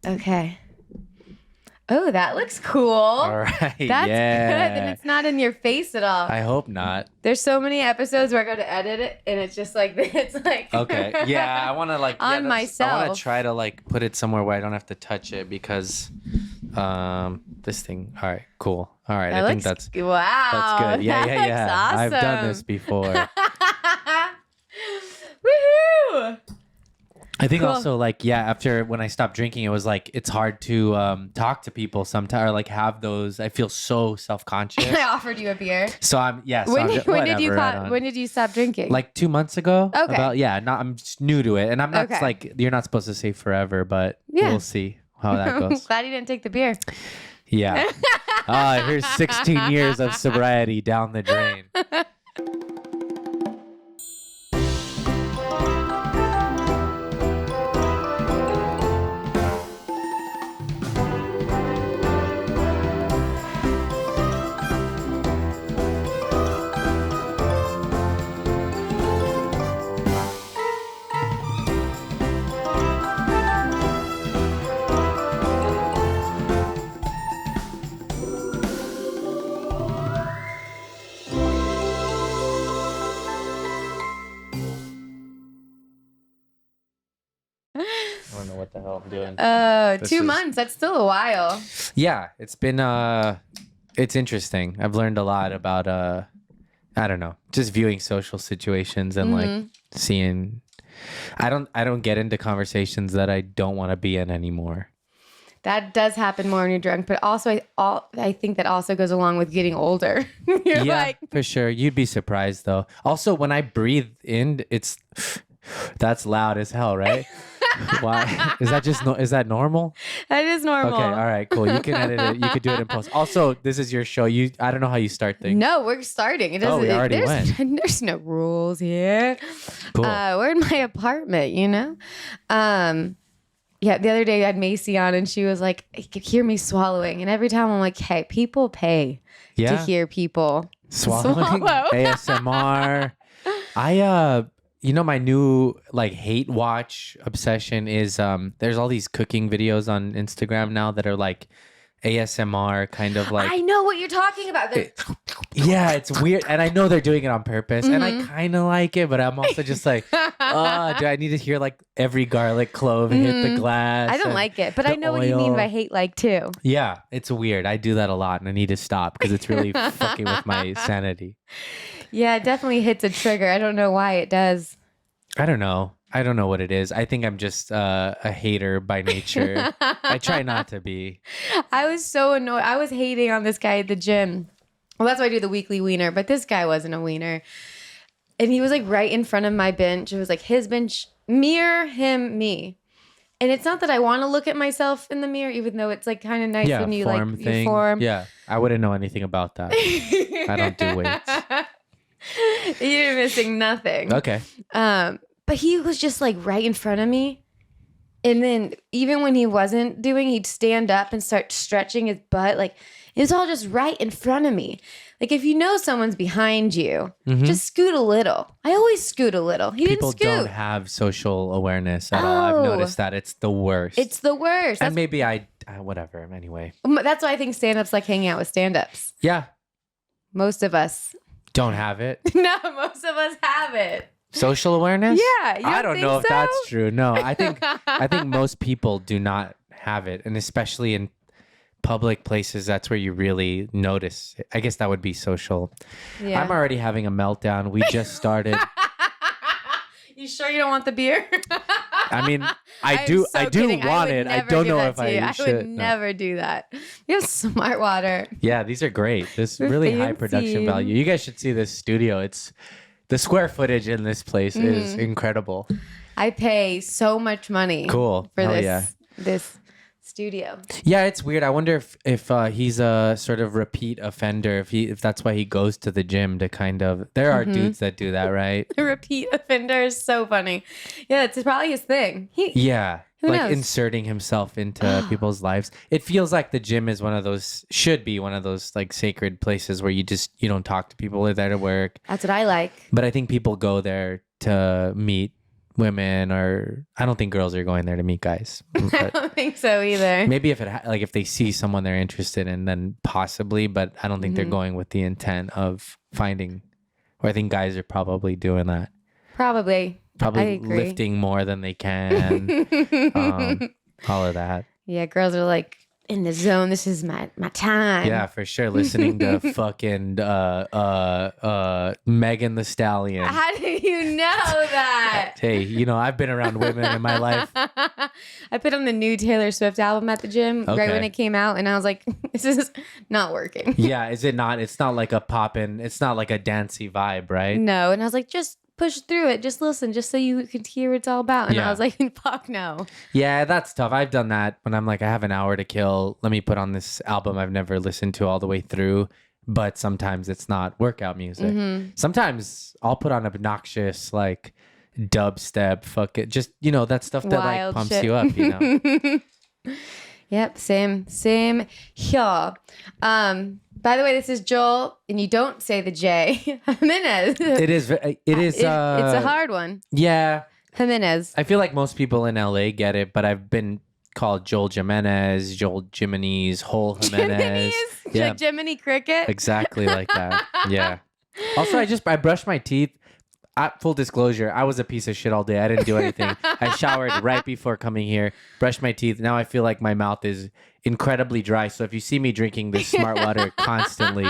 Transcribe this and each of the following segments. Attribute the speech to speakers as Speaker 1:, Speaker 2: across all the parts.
Speaker 1: Okay. Oh, that looks cool.
Speaker 2: All right.
Speaker 1: That's good.
Speaker 2: Yeah.
Speaker 1: And it's not in your face at all.
Speaker 2: I hope not.
Speaker 1: There's so many episodes where I go to edit it and it's just like, it's like.
Speaker 2: Okay. Yeah. I want to like.
Speaker 1: On myself.
Speaker 2: I want to try to like put it somewhere where I don't have to touch it because this thing. All right. Cool. All right. I think that's.
Speaker 1: Wow.
Speaker 2: That's good. Yeah.
Speaker 1: That
Speaker 2: Yeah.
Speaker 1: looks awesome.
Speaker 2: I've done this before.
Speaker 1: Woohoo!
Speaker 2: I think
Speaker 1: Cool.
Speaker 2: also like after when I stopped drinking, it was like it's hard to talk to people sometimes or like have those. I feel so self-conscious.
Speaker 1: I offered you a beer.
Speaker 2: So I'm
Speaker 1: When did you stop drinking?
Speaker 2: Like 2 months ago.
Speaker 1: Okay.
Speaker 2: I'm just new to it, and I'm not
Speaker 1: Okay.
Speaker 2: like you're not supposed to say forever, but
Speaker 1: Yeah.
Speaker 2: we'll see how that goes.
Speaker 1: Glad you didn't take the beer.
Speaker 2: Yeah. Here's 16 years of sobriety down the drain. I don't know what the hell I'm doing.
Speaker 1: 2 months. That's still a while.
Speaker 2: Yeah, it's been it's interesting. I've learned a lot about I don't know, just viewing social situations and like seeing I don't get into conversations that I don't want to be in anymore.
Speaker 1: That does happen more when you're drunk, but also I think that also goes along with getting older. You're
Speaker 2: Yeah,
Speaker 1: like,
Speaker 2: for sure. You'd be surprised though. Also, when I breathe in, that's loud as hell, right? Why? Is that normal?
Speaker 1: that is normal.
Speaker 2: Okay, all right, cool. You can edit it. You could do it in post. Also, this is your show. I don't know how you start things.
Speaker 1: No, we're starting. It doesn't.
Speaker 2: We already went.
Speaker 1: There's no rules here.
Speaker 2: Cool.
Speaker 1: We're in my apartment, you know. Yeah, the other day I had Macy on, and she was like, "You could hear me swallowing." And every time I'm like, "Hey, people pay to hear people
Speaker 2: Swallowing
Speaker 1: swallow."
Speaker 2: ASMR. My new like hate watch obsession is there's all these cooking videos on Instagram now that are like ASMR kind of like
Speaker 1: I know what you're talking about.
Speaker 2: yeah, it's weird, and I know they're doing it on purpose, and I kind of like it, but I'm also just like, do I need to hear like every garlic clove hit the glass?
Speaker 1: I don't like it, but I know what you mean by hate like too.
Speaker 2: Yeah, it's weird. I do that a lot, and I need to stop because it's really fucking with my sanity.
Speaker 1: Yeah, it definitely hits a trigger. I don't know why it does.
Speaker 2: I don't know. I don't know what it is. I think I'm just a hater by nature. I try not to be.
Speaker 1: I was so annoyed. I was hating on this guy at the gym. Well, that's why I do the weekly wiener, but this guy wasn't a wiener. And he was like right in front of my bench. It was like his bench, mirror, him, me. And it's not that I want to look at myself in the mirror, even though it's like kind of nice when you like you form.
Speaker 2: Yeah, I wouldn't know anything about that. I don't do weights.
Speaker 1: You're missing nothing.
Speaker 2: Okay.
Speaker 1: But he was just like right in front of me. And then even when he wasn't doing, he'd stand up and start stretching his butt. Like it was all just right in front of me. Like if you know someone's behind you, just scoot a little. I always scoot a little. He
Speaker 2: People
Speaker 1: didn't scoot.
Speaker 2: don't have social awareness at all. I've noticed that it's the worst.
Speaker 1: It's the worst.
Speaker 2: And maybe whatever. Anyway.
Speaker 1: That's why I think stand-ups like hanging out with stand-ups.
Speaker 2: Yeah.
Speaker 1: Most of us.
Speaker 2: Don't have it.
Speaker 1: No, most of us have it.
Speaker 2: Social awareness?
Speaker 1: Yeah.
Speaker 2: I don't know if that's true. No, I think most people do not have it. And especially in public places, that's where you really notice. I guess that would be social.
Speaker 1: Yeah.
Speaker 2: I'm already having a meltdown. We just started.
Speaker 1: You sure you don't want the beer?
Speaker 2: I mean, I do want it. I don't know if I should.
Speaker 1: I would never do that. You have smart water.
Speaker 2: Yeah, these are great. This
Speaker 1: We're
Speaker 2: really high
Speaker 1: fancy.
Speaker 2: production value. You guys should see this studio. The square footage in this place is incredible.
Speaker 1: I pay so much money
Speaker 2: Cool.
Speaker 1: for
Speaker 2: Hell
Speaker 1: this studio.
Speaker 2: Yeah, it's weird. I wonder if he's a sort of repeat offender. If that's why he goes to the gym to kind of. There are dudes that do that, right?
Speaker 1: A repeat offender is so funny. Yeah, it's probably his thing.
Speaker 2: Yeah.
Speaker 1: Who
Speaker 2: like
Speaker 1: knows?
Speaker 2: inserting himself into people's lives. It feels like the gym is should be one of those like sacred places where you don't talk to people. They're there to work.
Speaker 1: That's what I like.
Speaker 2: But I think people go there to meet women, or I don't think girls are going there to meet guys.
Speaker 1: I
Speaker 2: But
Speaker 1: don't think so either.
Speaker 2: maybe if if they see someone they're interested in, then possibly. But I don't think they're going with the intent of finding. Or I think guys are probably doing that.
Speaker 1: Probably. I
Speaker 2: Probably
Speaker 1: agree.
Speaker 2: lifting more than they can. All of that.
Speaker 1: Yeah, girls are like in the zone. This is my time.
Speaker 2: Yeah, for sure. Listening to fucking Megan the Stallion.
Speaker 1: How do you know that?
Speaker 2: Hey, you know, I've been around women in my life.
Speaker 1: I put on the new Taylor Swift album at the gym right when
Speaker 2: Okay.
Speaker 1: it came out, and I was like, this is not working.
Speaker 2: Yeah, is it not? It's not like a poppin', it's not like a dancey vibe, right?
Speaker 1: No, and I was like, just push through it, just listen, just so you could hear what it's all about. And
Speaker 2: Yeah.
Speaker 1: I was like, fuck no.
Speaker 2: Yeah, that's tough. I've done that when I'm like, I have an hour to kill. Let me put on this album I've never listened to all the way through. But sometimes it's not workout music. Sometimes I'll put on obnoxious, like, dubstep, fuck it. Just, you know, that stuff that
Speaker 1: Wild
Speaker 2: like pumps
Speaker 1: shit.
Speaker 2: you up, you know?
Speaker 1: Yep, same here. By the way, this is Joel, and you don't say the J. Jimenez.
Speaker 2: It is,
Speaker 1: It's a hard one.
Speaker 2: yeah.
Speaker 1: Jimenez.
Speaker 2: I feel like most people in LA get it, but I've been called Joel Jimenez, Joel Jimenez, Whole Jimenez. Yeah,
Speaker 1: Like Jiminy Cricket.
Speaker 2: exactly like that. Yeah. Also, I brushed my teeth. Full disclosure, I was a piece of shit all day. I didn't do anything. I showered right before coming here, brushed my teeth. Now I feel like my mouth is incredibly dry. So if you see me drinking this smart water constantly,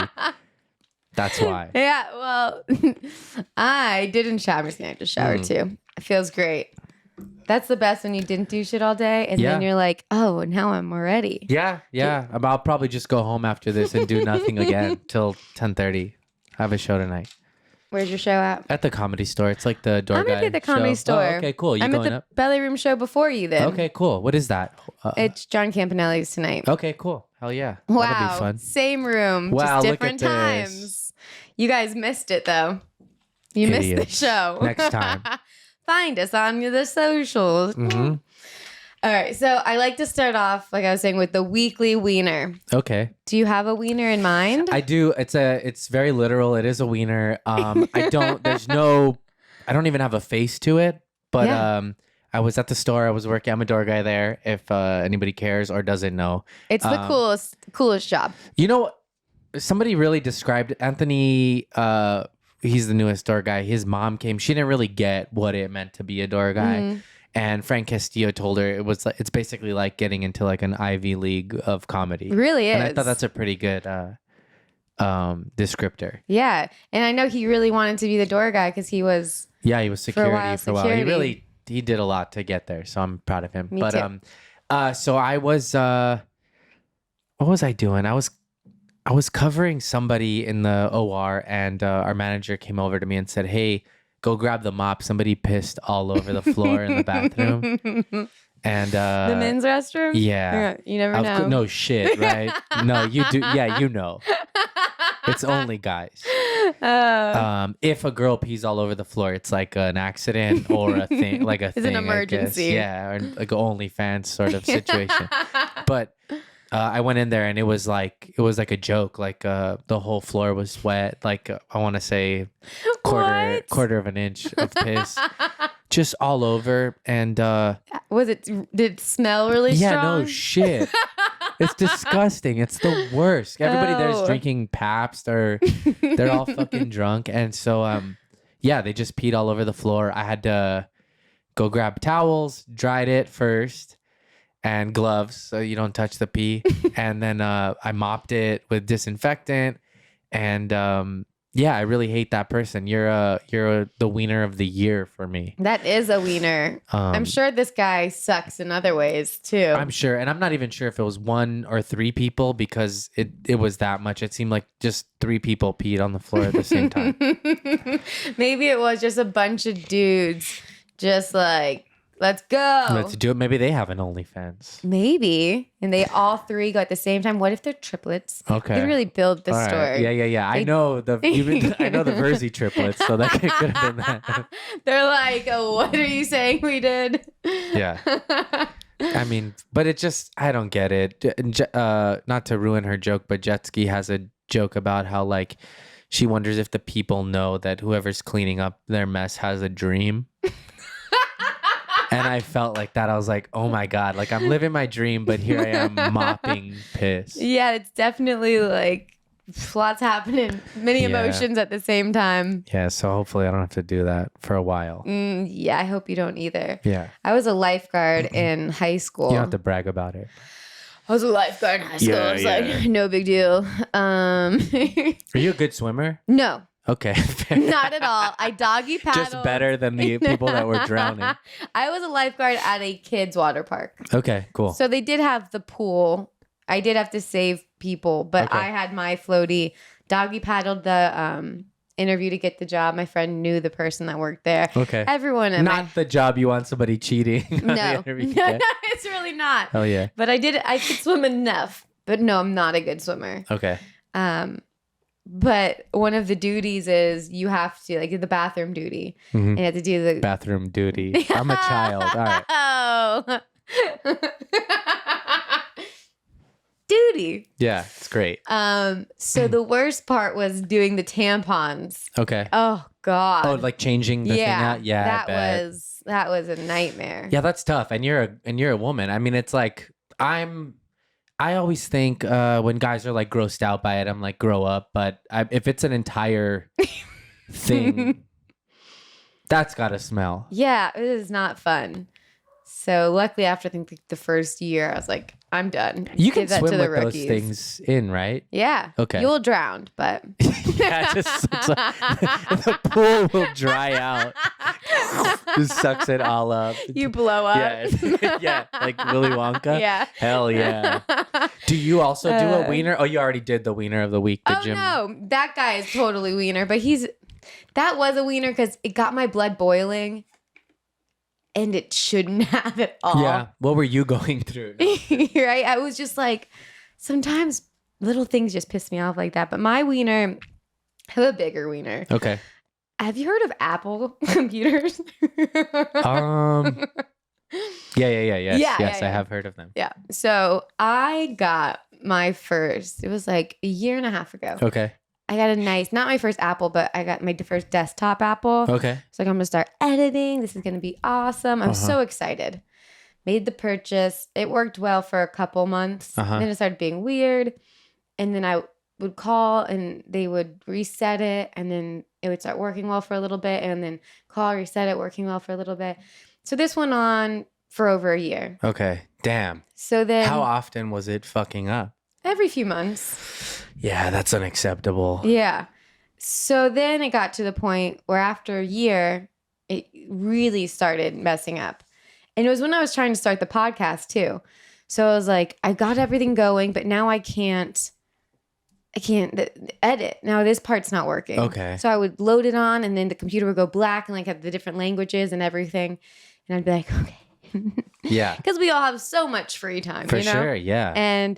Speaker 2: that's why.
Speaker 1: Yeah, well, I didn't shower. I'm just gonna have to shower too. It feels great. That's the best when you didn't do shit all day, and then
Speaker 2: Yeah.
Speaker 1: you're like, oh, now I'm ready.
Speaker 2: Yeah. I'll probably just go home after this and do nothing again till 10:30. I have a show tonight
Speaker 1: Where's your show at?
Speaker 2: at the Comedy Store. It's like the door
Speaker 1: I'm
Speaker 2: guy
Speaker 1: gonna be at the Comedy
Speaker 2: show.
Speaker 1: Store.
Speaker 2: Oh, okay, cool. You
Speaker 1: I'm at
Speaker 2: going
Speaker 1: the
Speaker 2: up?
Speaker 1: Belly Room show before you then.
Speaker 2: Okay, cool. What is that?
Speaker 1: It's John Campanelli's tonight.
Speaker 2: Okay, cool. Hell yeah. That'll
Speaker 1: Wow.
Speaker 2: be fun.
Speaker 1: Same room.
Speaker 2: Wow,
Speaker 1: just
Speaker 2: look
Speaker 1: different
Speaker 2: at
Speaker 1: times.
Speaker 2: this.
Speaker 1: You guys missed it though. You missed the
Speaker 2: Idiots.
Speaker 1: show.
Speaker 2: Next time.
Speaker 1: Find us on the socials.
Speaker 2: Mhm.
Speaker 1: All right. So I like to start off, like I was saying, with the weekly wiener.
Speaker 2: Okay.
Speaker 1: Do you have a wiener in mind?
Speaker 2: I do. It's very literal. It is a wiener. I don't even have a face to it, but
Speaker 1: Yeah.
Speaker 2: I was at the store. I was working. I'm a door guy there. If anybody cares or doesn't know,
Speaker 1: It's the coolest job.
Speaker 2: you know, somebody really described Anthony. He's the newest door guy. His mom came. She didn't really get what it meant to be a door guy.
Speaker 1: Mm-hmm.
Speaker 2: And Frank Castillo told her it's basically like getting into like an Ivy League of comedy.
Speaker 1: It really is.
Speaker 2: And I thought that's a pretty good descriptor.
Speaker 1: Yeah. And I know he really wanted to be the door guy because he was.
Speaker 2: Yeah, he was security
Speaker 1: while,
Speaker 2: for a while.
Speaker 1: security.
Speaker 2: He did a lot to get there, so I'm proud of him.
Speaker 1: Me
Speaker 2: but
Speaker 1: too.
Speaker 2: so I was what was I doing? I was covering somebody in the OR, and our manager came over to me and said, "Hey, go grab the mop. Somebody pissed all over the floor in the bathroom." And
Speaker 1: The men's restroom?
Speaker 2: yeah.
Speaker 1: You never know.
Speaker 2: No shit, right? No, you do. Yeah, you know. It's only guys. If a girl pees all over the floor, it's like an accident or a thing, like a
Speaker 1: It's
Speaker 2: thing.
Speaker 1: an
Speaker 2: I guess.
Speaker 1: emergency.
Speaker 2: Yeah, or like an OnlyFans sort of situation. But I went in there and it was like a joke. Like the whole floor was wet. Like I want to say
Speaker 1: What?
Speaker 2: quarter of an inch of piss, just all over. And
Speaker 1: Did it smell really
Speaker 2: yeah,
Speaker 1: strong?
Speaker 2: no shit. It's disgusting. It's the worst. Everybody there's
Speaker 1: Oh.
Speaker 2: drinking Pabst or they're all fucking drunk. And so, yeah, they just peed all over the floor. I had to go grab towels, dried it first, and gloves so you don't touch the pee. And then I mopped it with disinfectant. And yeah, I really hate that person. You're the wiener of the year for me.
Speaker 1: That is a wiener. I'm sure this guy sucks in other ways too.
Speaker 2: I'm sure, and I'm not even sure if it was one or three people because it was that much. It seemed like just three people peed on the floor at the same time.
Speaker 1: Maybe it was just a bunch of dudes just like, let's go.
Speaker 2: Let's do it. Maybe they have an OnlyFans.
Speaker 1: Maybe. And they all three go at the same time. What if they're triplets?
Speaker 2: Okay.
Speaker 1: You can really build the
Speaker 2: All right.
Speaker 1: story.
Speaker 2: Yeah. I
Speaker 1: They-
Speaker 2: know the Verzi triplets, so that could have been that.
Speaker 1: They're like, oh, what are you saying we did?
Speaker 2: Yeah. I mean, but it just, I don't get it. Not to ruin her joke, but Jetski has a joke about how like she wonders if the people know that whoever's cleaning up their mess has a dream. And I felt like that. I was like, oh my God, like I'm living my dream, but here I am mopping piss.
Speaker 1: Yeah, it's definitely like lots happening, many emotions at the same time.
Speaker 2: Yeah, so hopefully I don't have to do that for a while.
Speaker 1: Yeah, I hope you don't either.
Speaker 2: Yeah.
Speaker 1: I was a lifeguard in high school.
Speaker 2: You don't have to brag about it.
Speaker 1: I was a lifeguard in high school.
Speaker 2: Yeah,
Speaker 1: I was like, no big deal.
Speaker 2: Are you a good swimmer?
Speaker 1: No.
Speaker 2: Okay.
Speaker 1: Not at all. I doggy paddled.
Speaker 2: Just better than the people that were drowning.
Speaker 1: I was a lifeguard at a kids' water park.
Speaker 2: Okay, cool.
Speaker 1: So they did have the pool. I did have to save people, but
Speaker 2: Okay.
Speaker 1: I had my floaty. Doggy paddled the interview to get the job. My friend knew the person that worked there.
Speaker 2: Okay.
Speaker 1: Everyone in
Speaker 2: Not the job you want somebody cheating. on the
Speaker 1: No,
Speaker 2: interview.
Speaker 1: no, it's really not.
Speaker 2: Hell yeah.
Speaker 1: But I could swim enough. But no, I'm not a good swimmer.
Speaker 2: Okay.
Speaker 1: But one of the duties is you have to, like, the bathroom duty.
Speaker 2: Mhm.
Speaker 1: And you have to do the
Speaker 2: Bathroom duty. I'm a child. All right.
Speaker 1: Oh. Duty.
Speaker 2: Yeah, it's great.
Speaker 1: So the worst part was doing the tampons.
Speaker 2: Okay.
Speaker 1: Oh God.
Speaker 2: Oh, like changing the thing out? Yeah, I bet.
Speaker 1: that was a nightmare.
Speaker 2: Yeah, that's tough. And you're a woman. I mean, it's like I always think when guys are like grossed out by it, I'm like, grow up. But if it's an entire thing, that's gotta smell.
Speaker 1: Yeah, it is not fun. So luckily, after I think like the first year, I was like, I'm done.
Speaker 2: You can
Speaker 1: Give that
Speaker 2: swim
Speaker 1: to the
Speaker 2: with
Speaker 1: rookies.
Speaker 2: those things in, right?
Speaker 1: Yeah.
Speaker 2: Okay.
Speaker 1: You'll drown, but
Speaker 2: Yeah, the pool will dry out. Just sucks it all up.
Speaker 1: you blow up.
Speaker 2: Yeah, yeah, like Willy Wonka.
Speaker 1: Yeah.
Speaker 2: Hell yeah. Do you also do a wiener? Oh, you already did the wiener of the week. The gym.
Speaker 1: No, that guy is totally wiener, but that was a wiener because it got my blood boiling, and it shouldn't have at all.
Speaker 2: Yeah. What were you going through? No.
Speaker 1: Right? I was just like, sometimes little things just piss me off like that. But my wiener, I have a bigger wiener.
Speaker 2: Okay.
Speaker 1: Have you heard of Apple computers?
Speaker 2: Yes, I have heard of them.
Speaker 1: Yeah. So I got my first, it was like a year and a half ago.
Speaker 2: Okay.
Speaker 1: I got not my first Apple, but I got my first desktop Apple.
Speaker 2: Okay.
Speaker 1: So like, I'm going to start editing. This is going to be awesome. I'm so excited. Made the purchase. It worked well for a couple months. Then it started being weird. And then I would call and they would reset it. And then it would start working well for a little bit. And then call, reset it, working well for a little bit. So this went on for over a year.
Speaker 2: Okay. Damn.
Speaker 1: So then
Speaker 2: How often was it fucking up?
Speaker 1: every few months.
Speaker 2: Yeah, that's unacceptable.
Speaker 1: Yeah. So then it got to the point where after a year, it really started messing up. And it was when I was trying to start the podcast too. So I was like, I got everything going, but now I can't edit. Now this part's not working.
Speaker 2: Okay.
Speaker 1: So I would load it on and then the computer would go black and like have the different languages and everything. And I'd be like, okay.
Speaker 2: Yeah.
Speaker 1: Because we all have so much free time,
Speaker 2: For
Speaker 1: you know?
Speaker 2: sure. Yeah.
Speaker 1: And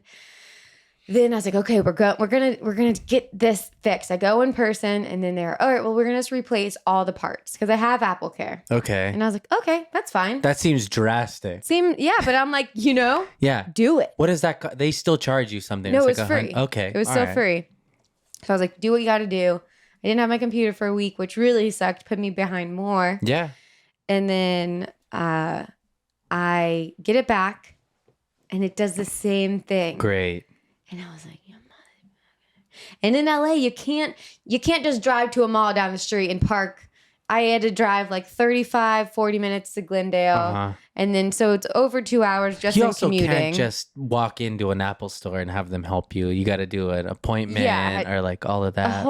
Speaker 1: then I was like, okay, we're gonna get this fixed. I go in person, and then they're all right. Well, we're gonna just replace all the parts because I have Apple Care.
Speaker 2: Okay.
Speaker 1: And I was like, okay, that's fine.
Speaker 2: That seems drastic.
Speaker 1: But I'm like,
Speaker 2: Yeah.
Speaker 1: do it.
Speaker 2: What is that? They still charge you something?
Speaker 1: No,
Speaker 2: It's
Speaker 1: it's
Speaker 2: like
Speaker 1: free.
Speaker 2: Okay.
Speaker 1: It was
Speaker 2: all
Speaker 1: still
Speaker 2: right.
Speaker 1: free. So I was like, do what you got to do. I didn't have my computer for a week, which really sucked, put me behind more.
Speaker 2: Yeah.
Speaker 1: And then I get it back, and it does the same thing.
Speaker 2: Great.
Speaker 1: And I was like, you motherfucker. And in LA, you can't just drive to a mall down the street and park. I had to drive like 35, 40 minutes to Glendale. And then so it's over 2 hours just
Speaker 2: You
Speaker 1: in
Speaker 2: also
Speaker 1: commuting.
Speaker 2: can't just walk into an Apple store and have them help you. You got to do an appointment or like all of that.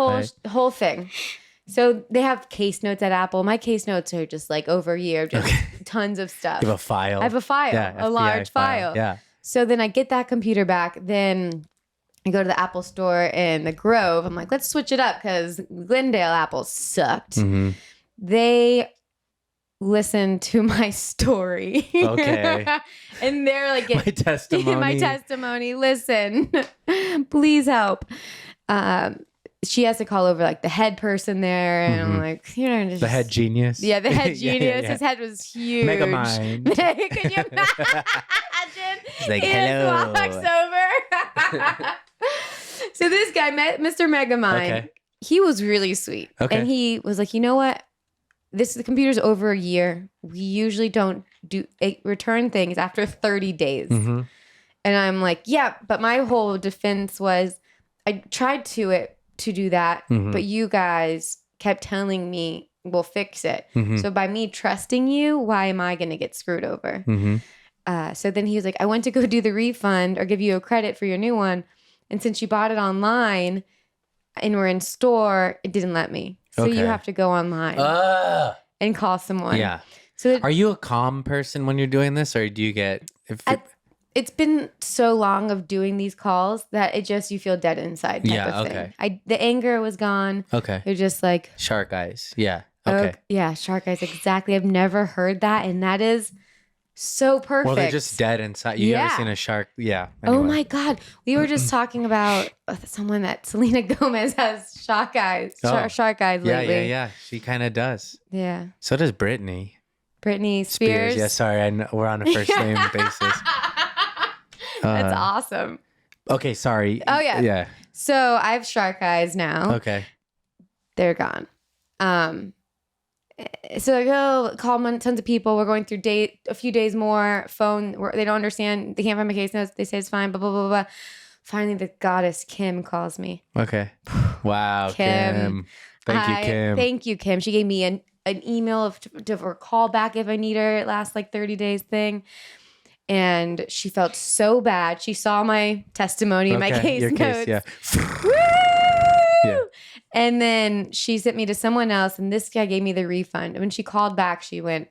Speaker 1: whole thing. So they have case notes at Apple. My case notes are just like over a year, just tons of stuff.
Speaker 2: You have a file.
Speaker 1: I have a file,
Speaker 2: Yeah,
Speaker 1: a
Speaker 2: FBI
Speaker 1: large file.
Speaker 2: Yeah.
Speaker 1: So then I get that computer back. Then I go to the Apple store in the Grove. I'm like, let's switch it up because Glendale apples sucked.
Speaker 2: Mm-hmm.
Speaker 1: They listened to my story.
Speaker 2: Okay.
Speaker 1: And they're like,
Speaker 2: My testimony.
Speaker 1: my testimony. Listen, please help. She has to call over like the head person there. And I'm like, just...
Speaker 2: The head genius.
Speaker 1: Yeah, the head genius.
Speaker 2: Yeah.
Speaker 1: His head was huge.
Speaker 2: Mega mind.
Speaker 1: Could you imagine?
Speaker 2: He's like,
Speaker 1: He
Speaker 2: hello.
Speaker 1: just walks over. So this guy, Mr. Megamind,
Speaker 2: Okay.
Speaker 1: he was really sweet.
Speaker 2: Okay.
Speaker 1: And he was like, you know what? The computer's over a year. We usually don't return things after 30 days.
Speaker 2: Mm-hmm.
Speaker 1: And I'm like, yeah, but my whole defense was I tried to do that, but you guys kept telling me we'll fix it. So by me trusting you, why am I going to get screwed over? So then he was like, I went to go do the refund or give you a credit for your new one. And since you bought it online and we're in store, it didn't let me. So you have to go online and call someone.
Speaker 2: Yeah.
Speaker 1: So
Speaker 2: are you a calm person when you're doing this, or do you get...
Speaker 1: It's been so long of doing these calls that you feel dead inside type of thing. The anger was gone.
Speaker 2: Okay.
Speaker 1: You're just like...
Speaker 2: Shark eyes. Yeah. Okay.
Speaker 1: Yeah, shark eyes. Exactly. I've never heard that. And that is so perfect.
Speaker 2: Well, they're just dead inside. You ever seen a shark? Yeah.
Speaker 1: Anyway. Oh my God. We were just talking about someone that Selena Gomez has shark eyes lately.
Speaker 2: Yeah. She kind of does.
Speaker 1: Yeah.
Speaker 2: So does Britney.
Speaker 1: Britney Spears.
Speaker 2: Yeah, sorry. I know we're on a first name basis.
Speaker 1: That's awesome.
Speaker 2: Okay, sorry.
Speaker 1: Oh, yeah.
Speaker 2: Yeah.
Speaker 1: So I have shark eyes now.
Speaker 2: Okay.
Speaker 1: They're gone. So I go call tons of people. We're going through a few days more. Phone, they don't understand. They can't find my case notes. They say it's fine, blah, blah, blah, blah. Finally, the goddess Kim calls me.
Speaker 2: Okay. Wow, Kim. Thank you, Kim.
Speaker 1: Thank you, Kim. She gave me an email for a call back if I need her. It lasts like 30 days thing. And she felt so bad. She saw my testimony, my case notes.
Speaker 2: Case, yeah.
Speaker 1: Woo!
Speaker 2: Yeah.
Speaker 1: And then she sent me to someone else, and this guy gave me the refund. And when she called back, she went,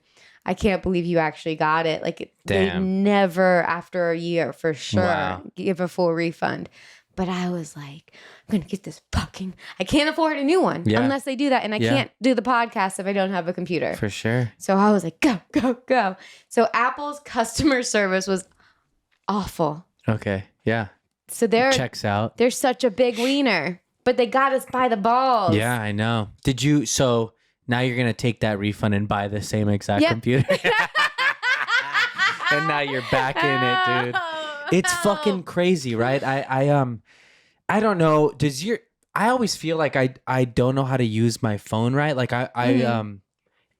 Speaker 1: I can't believe you actually got it. Like, they never, after a year, for sure, give a full refund. But I was like, I'm going to get this I can't afford a new one unless they do that. And I can't do the podcast if I don't have a computer.
Speaker 2: For sure.
Speaker 1: So I was like, go, go, go. So Apple's customer service was awful.
Speaker 2: Okay. Yeah.
Speaker 1: So
Speaker 2: checks out.
Speaker 1: They're such a big wiener, but they got us by the balls.
Speaker 2: Yeah, I know. So now you're going to take that refund and buy the same exact computer? And now you're back in it, dude. It's fucking crazy, right? I don't know. I always feel like I don't know how to use my phone right. Like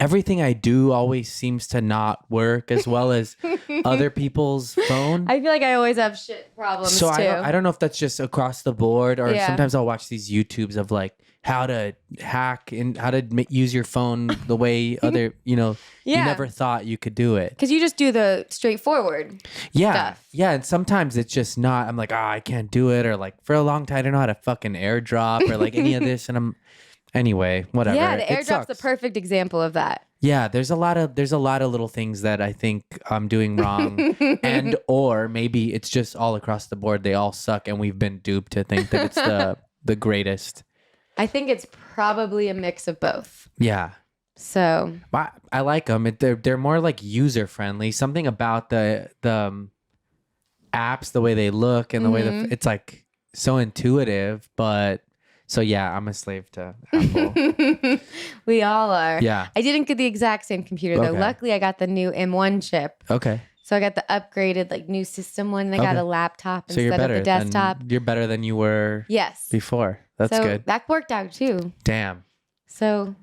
Speaker 2: everything I do always seems to not work as well as other people's phone.
Speaker 1: I feel like I always have shit problems too.
Speaker 2: I don't know if that's just across the board, or sometimes I'll watch these YouTubes of like how to hack and how to use your phone the way other, you never thought you could do it.
Speaker 1: Because you just do the straightforward stuff.
Speaker 2: Yeah, and sometimes it's just not, I'm like, I can't do it. Or like for a long time, I don't know how to fucking airdrop or like any of this. And anyway, whatever.
Speaker 1: Yeah, the airdrop's the perfect example of that.
Speaker 2: Yeah, there's a lot of little things that I think I'm doing wrong, and or maybe it's just all across the board. They all suck, and we've been duped to think that it's the greatest.
Speaker 1: I think it's probably a mix of both.
Speaker 2: Yeah.
Speaker 1: So
Speaker 2: I like them. They're more like user friendly. Something about the apps, the way they look, and the way it's like so intuitive. But so yeah, I'm a slave to Apple.
Speaker 1: We all are.
Speaker 2: Yeah.
Speaker 1: I didn't get the exact same computer though. Luckily, I got the new M1 chip.
Speaker 2: Okay.
Speaker 1: So I got the upgraded like new system one. And I got a laptop
Speaker 2: so
Speaker 1: instead of the desktop.
Speaker 2: You're better than you were. Before. That's good.
Speaker 1: That worked out too.
Speaker 2: Damn.
Speaker 1: So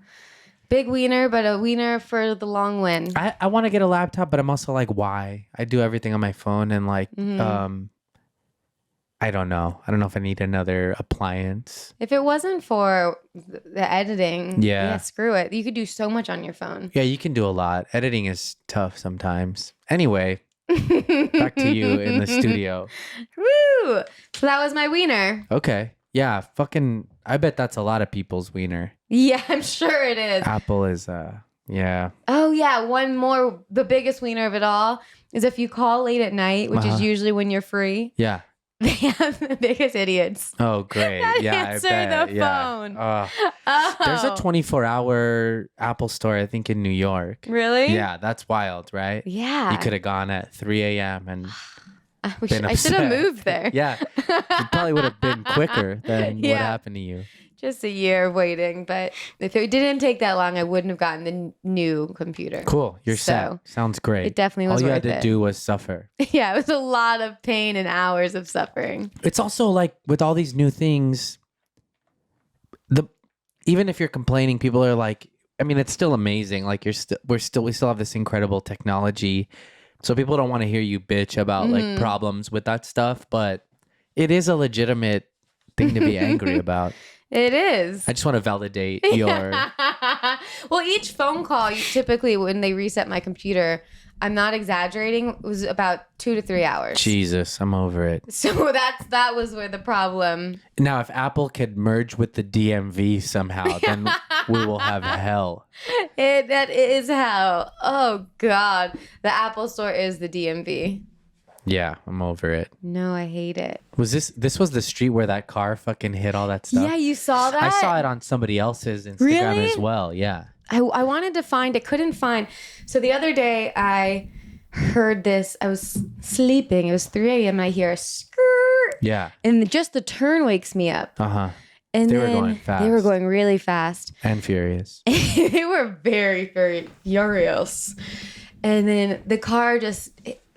Speaker 1: big wiener, but a wiener for the long win.
Speaker 2: I want to get a laptop, but I'm also like, why? I do everything on my phone, and like, I don't know. I don't know if I need another appliance.
Speaker 1: If it wasn't for the editing, screw it. You could do so much on your phone.
Speaker 2: Yeah, you can do a lot. Editing is tough sometimes. Anyway, back to you in the studio.
Speaker 1: Woo! So that was my wiener.
Speaker 2: Okay. Yeah, fucking, I bet that's a lot of people's wiener.
Speaker 1: Yeah, I'm sure it is.
Speaker 2: Apple is, yeah.
Speaker 1: Oh, yeah. One more, the biggest wiener of it all is if you call late at night, which is usually when you're free.
Speaker 2: Yeah.
Speaker 1: They have the biggest idiots.
Speaker 2: Oh, great.
Speaker 1: Yeah, answer the phone.
Speaker 2: There's a 24-hour Apple store, I think, in New York.
Speaker 1: Really?
Speaker 2: Yeah, that's wild, right?
Speaker 1: Yeah.
Speaker 2: You could have gone at 3 a.m. and
Speaker 1: I should have moved there.
Speaker 2: Yeah. You probably would have been quicker than what happened to you.
Speaker 1: Just a year of waiting. But if it didn't take that long, I wouldn't have gotten the new computer.
Speaker 2: Cool. You're set. Sounds great.
Speaker 1: It definitely was
Speaker 2: worth it.
Speaker 1: worth
Speaker 2: All you had to do was suffer.
Speaker 1: Yeah, it was a lot of pain and hours of suffering.
Speaker 2: It's also like with all these new things, even if you're complaining, people are like, I mean, it's still amazing. Like we still have this incredible technology. So people don't want to hear you bitch about like problems with that stuff, but it is a legitimate thing to be angry about.
Speaker 1: It is.
Speaker 2: I just want to validate your.
Speaker 1: Well, each phone call, typically when they reset my computer, I'm not exaggerating, was about 2 to 3 hours.
Speaker 2: Jesus, I'm over it.
Speaker 1: So that was where the problem.
Speaker 2: Now, if Apple could merge with the DMV somehow, then we will have hell.
Speaker 1: That is hell. Oh God, the Apple Store is the DMV.
Speaker 2: Yeah, I'm over it.
Speaker 1: No, I hate it.
Speaker 2: This was the street where that car fucking hit all that stuff?
Speaker 1: Yeah, you saw that?
Speaker 2: I saw it on somebody else's Instagram
Speaker 1: Really?
Speaker 2: as well. Yeah.
Speaker 1: I wanted to find it, couldn't find. So the other day I heard this. I was sleeping. It was 3 a.m. and I hear a skirt.
Speaker 2: Yeah.
Speaker 1: And just the turn wakes me up.
Speaker 2: Uh-huh.
Speaker 1: And
Speaker 2: They
Speaker 1: then
Speaker 2: were going fast.
Speaker 1: They were going really fast.
Speaker 2: And furious.
Speaker 1: They were very, very furious. And then the car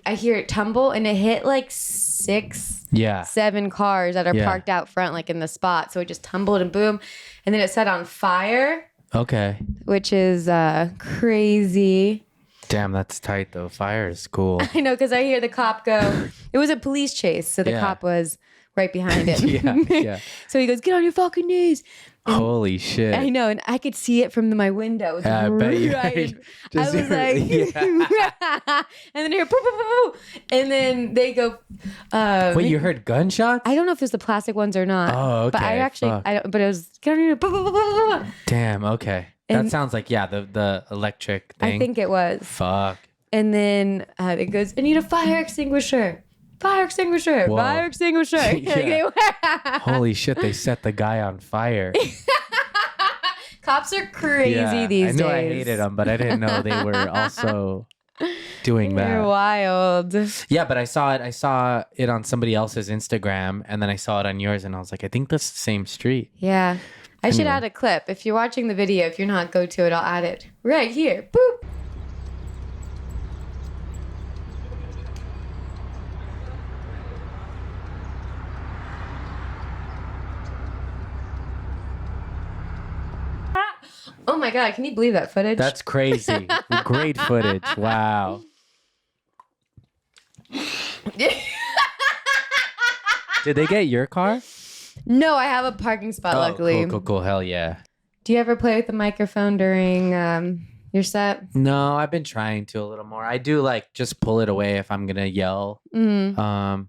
Speaker 1: I hear it tumble and it hit like 7 cars that are parked out front, like in the spot. So it just tumbled and boom. And then it set on fire.
Speaker 2: Okay.
Speaker 1: Which is crazy.
Speaker 2: Damn, that's tight though. Fire is cool.
Speaker 1: I know, because I hear the cop go. It was a police chase, so the cop was right behind it.
Speaker 2: Yeah.
Speaker 1: So he goes, "Get on your fucking knees." And
Speaker 2: holy shit.
Speaker 1: I know, and I could see it from my window.
Speaker 2: I bet you.
Speaker 1: I was like, and then here, poo, poo, poo, poo. And then they go.
Speaker 2: Wait, you heard gunshots?
Speaker 1: I don't know if it's the plastic ones or not.
Speaker 2: Oh, okay.
Speaker 1: But I actually, but it was get on your poo, poo, poo, poo, poo.
Speaker 2: Damn. Okay.
Speaker 1: And
Speaker 2: that sounds like the electric thing.
Speaker 1: I think it was.
Speaker 2: Fuck.
Speaker 1: And then it goes, "I need a fire extinguisher. Fire extinguisher.
Speaker 2: Whoa.
Speaker 1: Fire extinguisher."
Speaker 2: Holy shit, they set the guy on fire.
Speaker 1: Cops are crazy these days.
Speaker 2: I knew I hated them, but I didn't know they were also doing that.
Speaker 1: They're wild.
Speaker 2: Yeah, but I saw it on somebody else's Instagram, and then I saw it on yours, and I was like, I think that's the same street.
Speaker 1: Yeah. I should
Speaker 2: Anyway.
Speaker 1: add a clip. If you're watching the video, if you're not, go to it. I'll add it right here. Boop. Oh my God, can you believe that footage?
Speaker 2: That's crazy. Great footage. Wow. Did they get your car?
Speaker 1: No, I have a parking spot, luckily.
Speaker 2: Cool. Hell yeah.
Speaker 1: Do you ever play with the microphone during your set?
Speaker 2: No, I've been trying to a little more. I do like just pull it away if I'm gonna yell.
Speaker 1: Mm.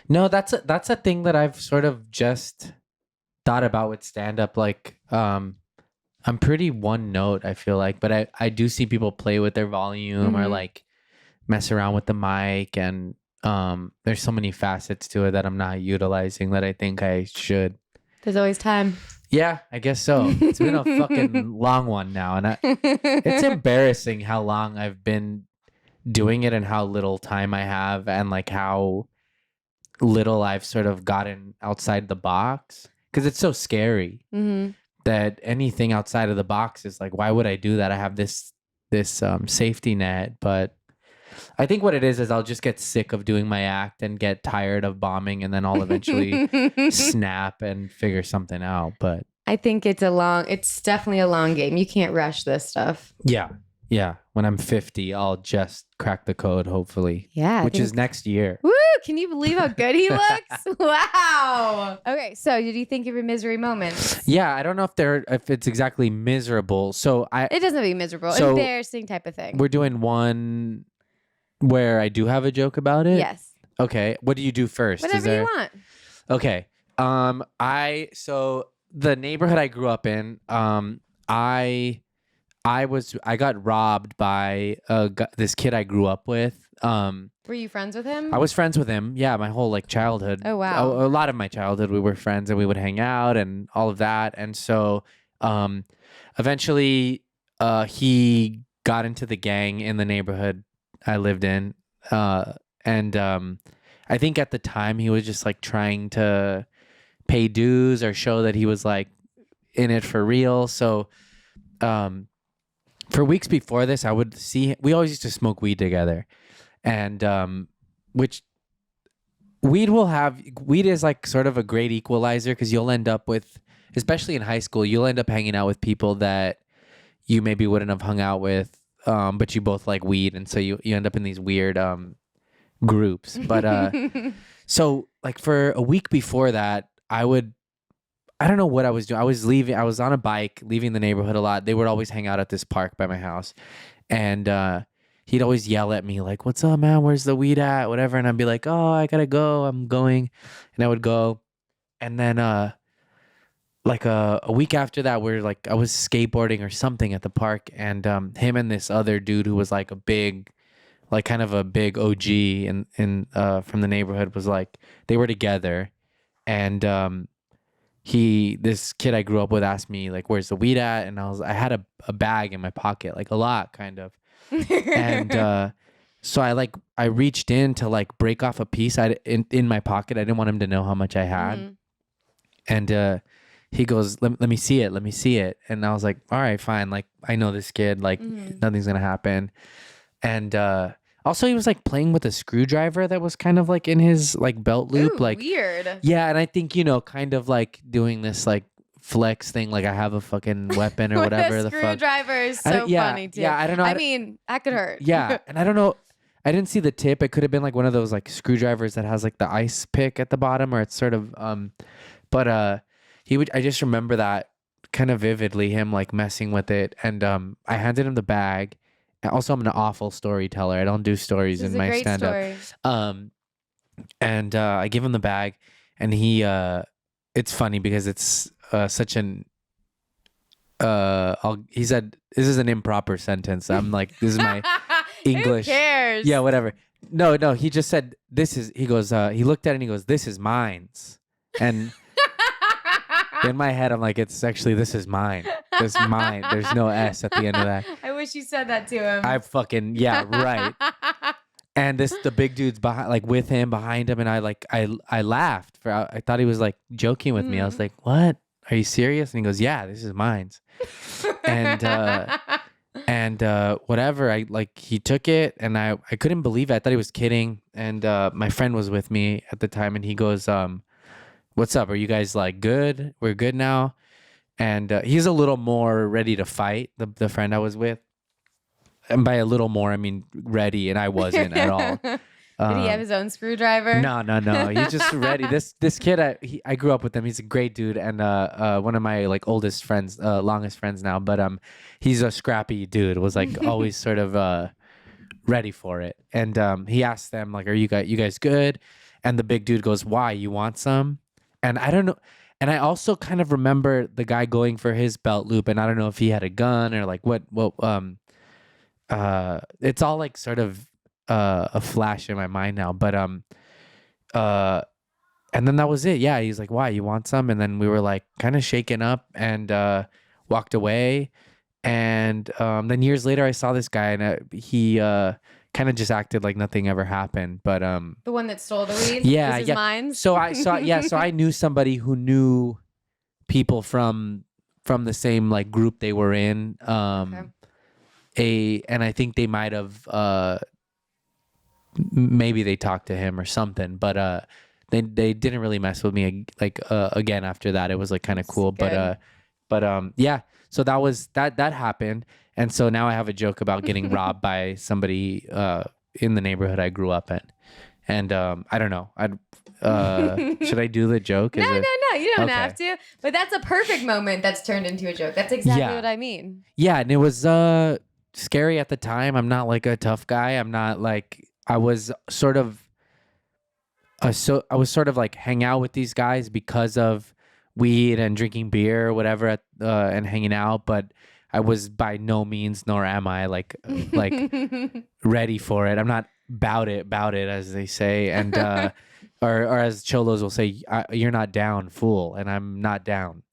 Speaker 2: No, that's a thing that I've sort of just thought about with stand up. Like, I'm pretty one note, I feel like, but I do see people play with their volume or like mess around with the mic, and there's so many facets to it that I'm not utilizing that I think I should.
Speaker 1: There's always time.
Speaker 2: Yeah, I guess so. It's been a fucking long one now, and it's embarrassing how long I've been doing it and how little time I have, and like how little I've sort of gotten outside the box, because it's so scary. That anything outside of the box is like, why would I do that? I have this safety net. But I think what it is I'll just get sick of doing my act and get tired of bombing, and then I'll eventually snap and figure something out. But
Speaker 1: I think it's definitely a long game. You can't rush this stuff.
Speaker 2: yeah. When I'm 50, I'll just crack the code, hopefully.
Speaker 1: Yeah.
Speaker 2: Which is next year.
Speaker 1: Woo! Can you believe how good he looks? Wow. Okay, so did you think of your misery moments?
Speaker 2: Yeah, I don't know if it's exactly miserable. So
Speaker 1: it doesn't have to be miserable.
Speaker 2: So
Speaker 1: embarrassing type of thing.
Speaker 2: We're doing one where I do have a joke about it.
Speaker 1: Yes.
Speaker 2: Okay. What do you do first?
Speaker 1: Whatever you want.
Speaker 2: Okay. So the neighborhood I grew up in, I got robbed by this kid I grew up with.
Speaker 1: Were you friends with him?
Speaker 2: I was friends with him. Yeah, my whole like childhood.
Speaker 1: Oh wow.
Speaker 2: A lot of my childhood we were friends, and we would hang out and all of that. And so eventually he got into the gang in the neighborhood I lived in. And I think at the time he was just like trying to pay dues or show that he was like in it for real. So for weeks before this, I would see, we always used to smoke weed together. And which weed is like sort of a great equalizer, because you'll end up with, especially in high school, you'll end up hanging out with people that you maybe wouldn't have hung out with, but you both like weed, and so you end up in these weird groups. But so like for a week before that, I don't know what I was doing. I was on a bike leaving the neighborhood a lot. They would always hang out at this park by my house, and he'd always yell at me like, "What's up, man? Where's the weed at? Whatever." And I'd be like, "Oh, I gotta go. I'm going," and I would go, and then like a week after that, we're like, I was skateboarding or something at the park, and him and this other dude who was like a big, like kind of a big OG in from the neighborhood was like, they were together, and this kid I grew up with asked me like, "Where's the weed at?" And I had a bag in my pocket, like a lot kind of, and so I reached in to like break off a piece in my pocket. I didn't want him to know how much I had, and he goes, let me see it. Let me see it. And I was like, all right, fine. Like, I know this kid, like nothing's going to happen. And, also he was like playing with a screwdriver that was kind of like in his like belt loop.
Speaker 1: Ooh,
Speaker 2: like
Speaker 1: weird.
Speaker 2: Yeah. And I think, kind of like doing this like flex thing. Like I have a fucking weapon or whatever the fuck.
Speaker 1: Screwdriver is so funny too.
Speaker 2: Yeah. I don't know.
Speaker 1: I mean, that could hurt.
Speaker 2: Yeah. And I don't know. I didn't see the tip. It could have been like one of those like screwdrivers that has like the ice pick at the bottom, or it's sort of, but, I just remember that kind of vividly, him like messing with it. And I handed him the bag. And also, I'm an awful storyteller. I don't do stories in my stand-up. And I give him the bag, and it's funny because it's such an, he said, this is an improper sentence. I'm like, this is my English.
Speaker 1: Who cares?
Speaker 2: Yeah, whatever. No, he just said, he goes, he looked at it and he goes, "This is mine's." And in my head, I'm like, this is mine. This is mine. There's no S at the end of that.
Speaker 1: I wish you said that to him.
Speaker 2: Yeah, right. And the big dude's behind, like with him, behind him. And I laughed I thought he was like joking with me. I was like, "What? Are you serious?" And he goes, "Yeah, this is mine." And whatever, he took it, and I couldn't believe it. I thought he was kidding. And my friend was with me at the time, and he goes, "What's up? Are you guys like good? We're good now." And he's a little more ready to fight, the friend I was with. And by a little more, I mean ready, and I wasn't at all.
Speaker 1: Did he have his own screwdriver?
Speaker 2: No. He's just ready. This kid, I grew up with him. He's a great dude, and one of my like oldest friends, longest friends now. But he's a scrappy dude. Was like always sort of ready for it. And he asked them like, "Are you guys good?" And the big dude goes, "Why? You want some?" And I don't know. And I also kind of remember the guy going for his belt loop, and I don't know if he had a gun or like what. It's all like sort of a flash in my mind now. But and then that was it. Yeah, he's like, "Why? You want some?" And then we were like kind of shaken up and walked away. And then years later, I saw this guy, and he kind of just acted like nothing ever happened. But
Speaker 1: the one that stole the weed?
Speaker 2: Yeah,
Speaker 1: was his mine?
Speaker 2: So I knew somebody who knew people from the same like group they were in. And I think they might have maybe they talked to him or something, but they didn't really mess with me like again after that. It was like kind of cool.
Speaker 1: Good.
Speaker 2: But yeah, so that happened. And so now I have a joke about getting robbed by somebody in the neighborhood I grew up in. And I don't know. Should I do the joke?
Speaker 1: No. You don't have to. But that's a perfect moment that's turned into a joke. That's exactly what I mean.
Speaker 2: Yeah, and it was scary at the time. I'm not like a tough guy. I'm not like I was sort of like hang out with these guys because of weed and drinking beer or whatever and hanging out, but I was by no means, nor am I like ready for it. I'm not about it as they say, and or as cholos will say, "You're not down, fool," and I'm not down.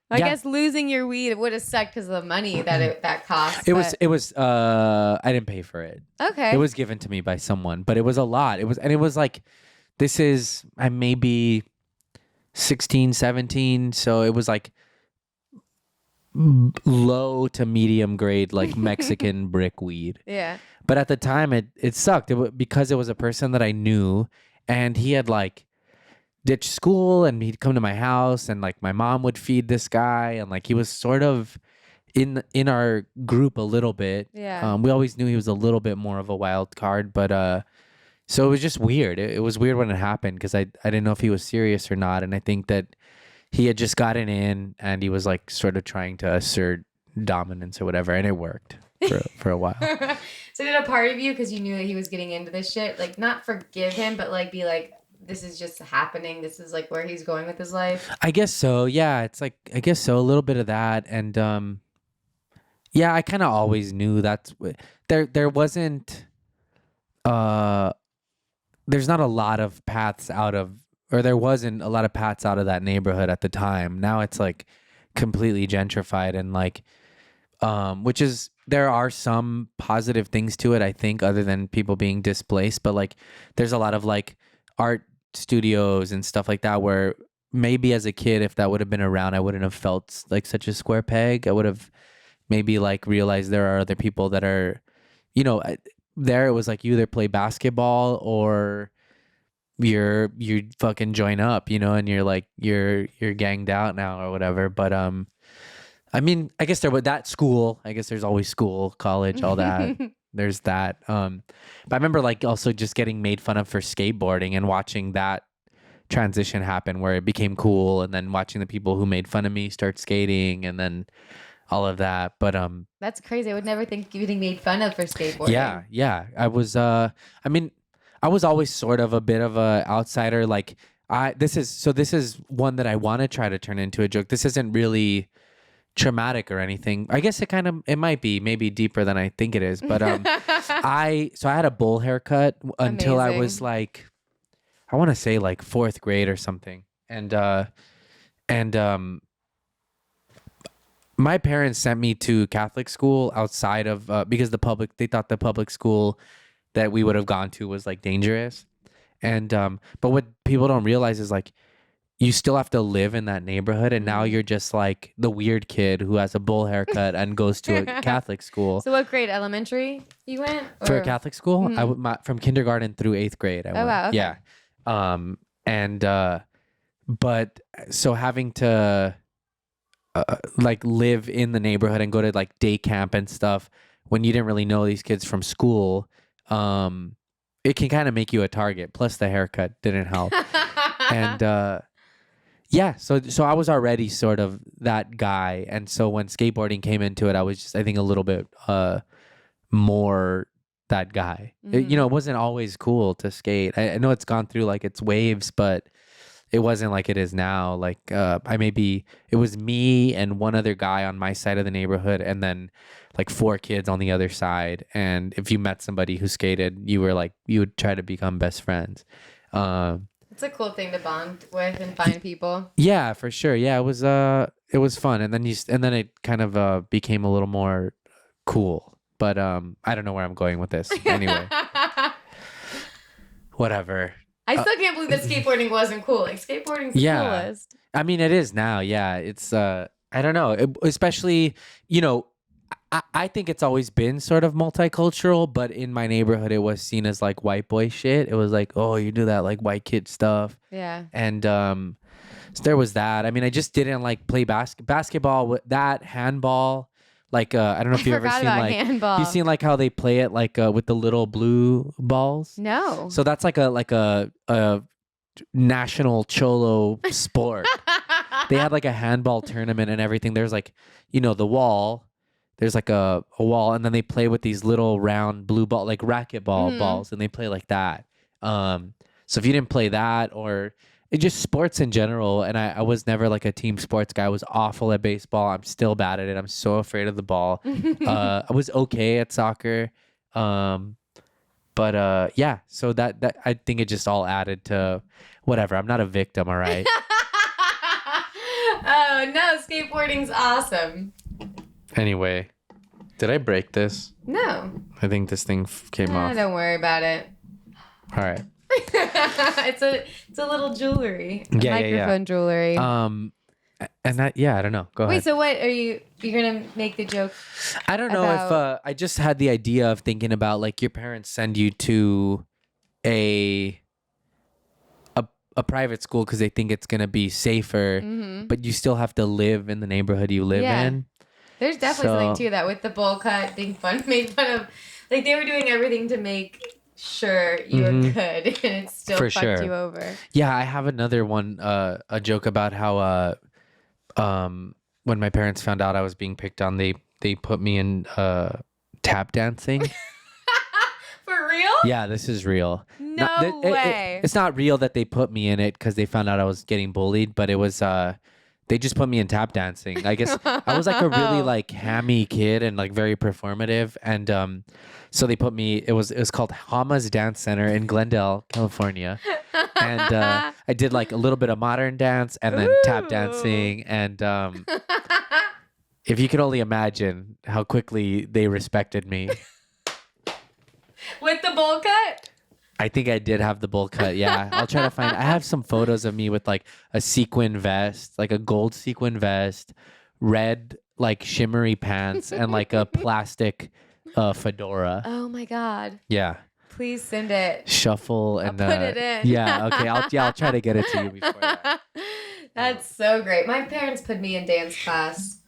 Speaker 1: I guess losing your weed, it would have sucked because of the money that cost.
Speaker 2: It was I didn't pay for it.
Speaker 1: Okay.
Speaker 2: It was given to me by someone, but it was a lot. It was like, I may be 16, 17, so it was like low to medium grade, like Mexican brick weed.
Speaker 1: Yeah.
Speaker 2: But at the time, it sucked because it was a person that I knew, and he had like ditched school, and he'd come to my house, and like my mom would feed this guy, and like he was sort of, in our group a little bit.
Speaker 1: Yeah.
Speaker 2: We always knew he was a little bit more of a wild card, but so it was just weird. It was weird when it happened because I didn't know if he was serious or not, and I think that he had just gotten in and he was like sort of trying to assert dominance or whatever, and it worked for a while.
Speaker 1: So did a part of you, because you knew that he was getting into this shit, like not forgive him, but like be like, this is just happening. This is like where he's going with his life.
Speaker 2: I guess so. Yeah, it's like I guess so. A little bit of that, and yeah, I kind of always knew there wasn't there's not a lot of paths out of, or there wasn't a lot of paths out of that neighborhood at the time. Now it's like completely gentrified and like, which is, there are some positive things to it, I think, other than people being displaced, but like there's a lot of like art studios and stuff like that where maybe as a kid, if that would have been around, I wouldn't have felt like such a square peg. I would have maybe like realized there are other people that are, you know, there it was like you either play basketball or you fucking join up, you know, and you're like you're ganged out now or whatever. But I mean, I guess there was that school. I guess there's always school, college, all that. There's that. But I remember like also just getting made fun of for skateboarding and watching that transition happen where it became cool, and then watching the people who made fun of me start skating, and then all of that. But
Speaker 1: That's crazy. I would never think you getting made fun of for skateboarding.
Speaker 2: yeah. I was I mean, I was always sort of a bit of a outsider. Like this is one that I want to try to turn into a joke. This isn't really traumatic or anything. I guess it might be maybe deeper than I think it is. But I had a bowl haircut until I was like, I want to say like 4th grade or something. And my parents sent me to Catholic school outside of because they thought the public school that we would have gone to was like dangerous. And but what people don't realize is like you still have to live in that neighborhood, and now you're just like the weird kid who has a bowl haircut and goes to a Catholic school.
Speaker 1: So what grade? Elementary you went? Or?
Speaker 2: For a Catholic school? From kindergarten through 8th grade. I went.
Speaker 1: Wow. Okay.
Speaker 2: Yeah. But so having to like live in the neighborhood and go to like day camp and stuff when you didn't really know these kids from school, it can kind of make you a target. Plus the haircut didn't help. And yeah, so I was already sort of that guy, and so when skateboarding came into it, I was just, I think, a little bit more that guy. It wasn't always cool to skate. I know it's gone through like its waves, but it wasn't like it is now. Like it was me and one other guy on my side of the neighborhood, and then like 4 kids on the other side. And if you met somebody who skated, you would try to become best friends.
Speaker 1: It's a cool thing to bond with and find people.
Speaker 2: Yeah, for sure. Yeah, it was fun, and then it kind of became a little more cool. But I don't know where I'm going with this. Anyway, whatever.
Speaker 1: I still can't believe that skateboarding wasn't cool. Like skateboarding's the coolest.
Speaker 2: I mean, it is now. Yeah, it's I don't know. Especially, I think it's always been sort of multicultural, but in my neighborhood, it was seen as like white boy shit. It was like, oh, you do that like white kid stuff.
Speaker 1: Yeah.
Speaker 2: And so there was that. I mean, I just didn't like play basketball with that, handball. Like I don't know if you've ever seen like
Speaker 1: handball.
Speaker 2: you've seen like how they play it like with the little blue balls.
Speaker 1: No.
Speaker 2: So that's like a national cholo sport. They had like a handball tournament and everything. There's like, the wall. There's like a wall, and then they play with these little round blue ball, like racquetball balls, and they play like that. So if you didn't play that, or it just sports in general, and I was never like a team sports guy. I was awful at baseball. I'm still bad at it. I'm so afraid of the ball. I was okay at soccer. But yeah, so that I think it just all added to whatever. I'm not a victim, all right?
Speaker 1: Oh, no, skateboarding's awesome.
Speaker 2: Anyway, did I break this?
Speaker 1: No.
Speaker 2: I think this thing came off.
Speaker 1: Don't worry about it.
Speaker 2: All right.
Speaker 1: It's a little jewelry. Microphone jewelry.
Speaker 2: And that, I don't know. Go ahead.
Speaker 1: Wait, so what are you're gonna make the joke?
Speaker 2: I don't know if I just had the idea of thinking about like your parents send you to a private school because they think it's gonna be safer, but you still have to live in the neighborhood you live in.
Speaker 1: There's definitely
Speaker 2: So-
Speaker 1: something to that with the bowl cut being fun, made fun of. Like they were doing everything to make sure you were good, and it still
Speaker 2: For
Speaker 1: fucked
Speaker 2: sure.
Speaker 1: you over.
Speaker 2: Yeah, I have another one, a joke about how when my parents found out I was being picked on, they put me in tap dancing.
Speaker 1: For real?
Speaker 2: Yeah, this is real.
Speaker 1: No way.
Speaker 2: It's not real that they put me in it because they found out I was getting bullied, but it was they just put me in tap dancing. I guess I was like a really like hammy kid and like very performative, and so they put me. It was called Hama's Dance Center in Glendale, California, and I did like a little bit of modern dance and then tap
Speaker 1: Ooh.
Speaker 2: dancing, and if you could only imagine how quickly they respected me.
Speaker 1: With the bowl cut?
Speaker 2: I think I did have the bowl cut. Yeah, I'll try to find. I have some photos of me with like a sequin vest, like a gold sequin vest, red like shimmery pants, and like a plastic fedora.
Speaker 1: Oh my God.
Speaker 2: Yeah,
Speaker 1: Please send it.
Speaker 2: shuffle and
Speaker 1: I'll put it in.
Speaker 2: Yeah, okay. I'll try to get it to you before that.
Speaker 1: That's so great. My parents put me in dance class.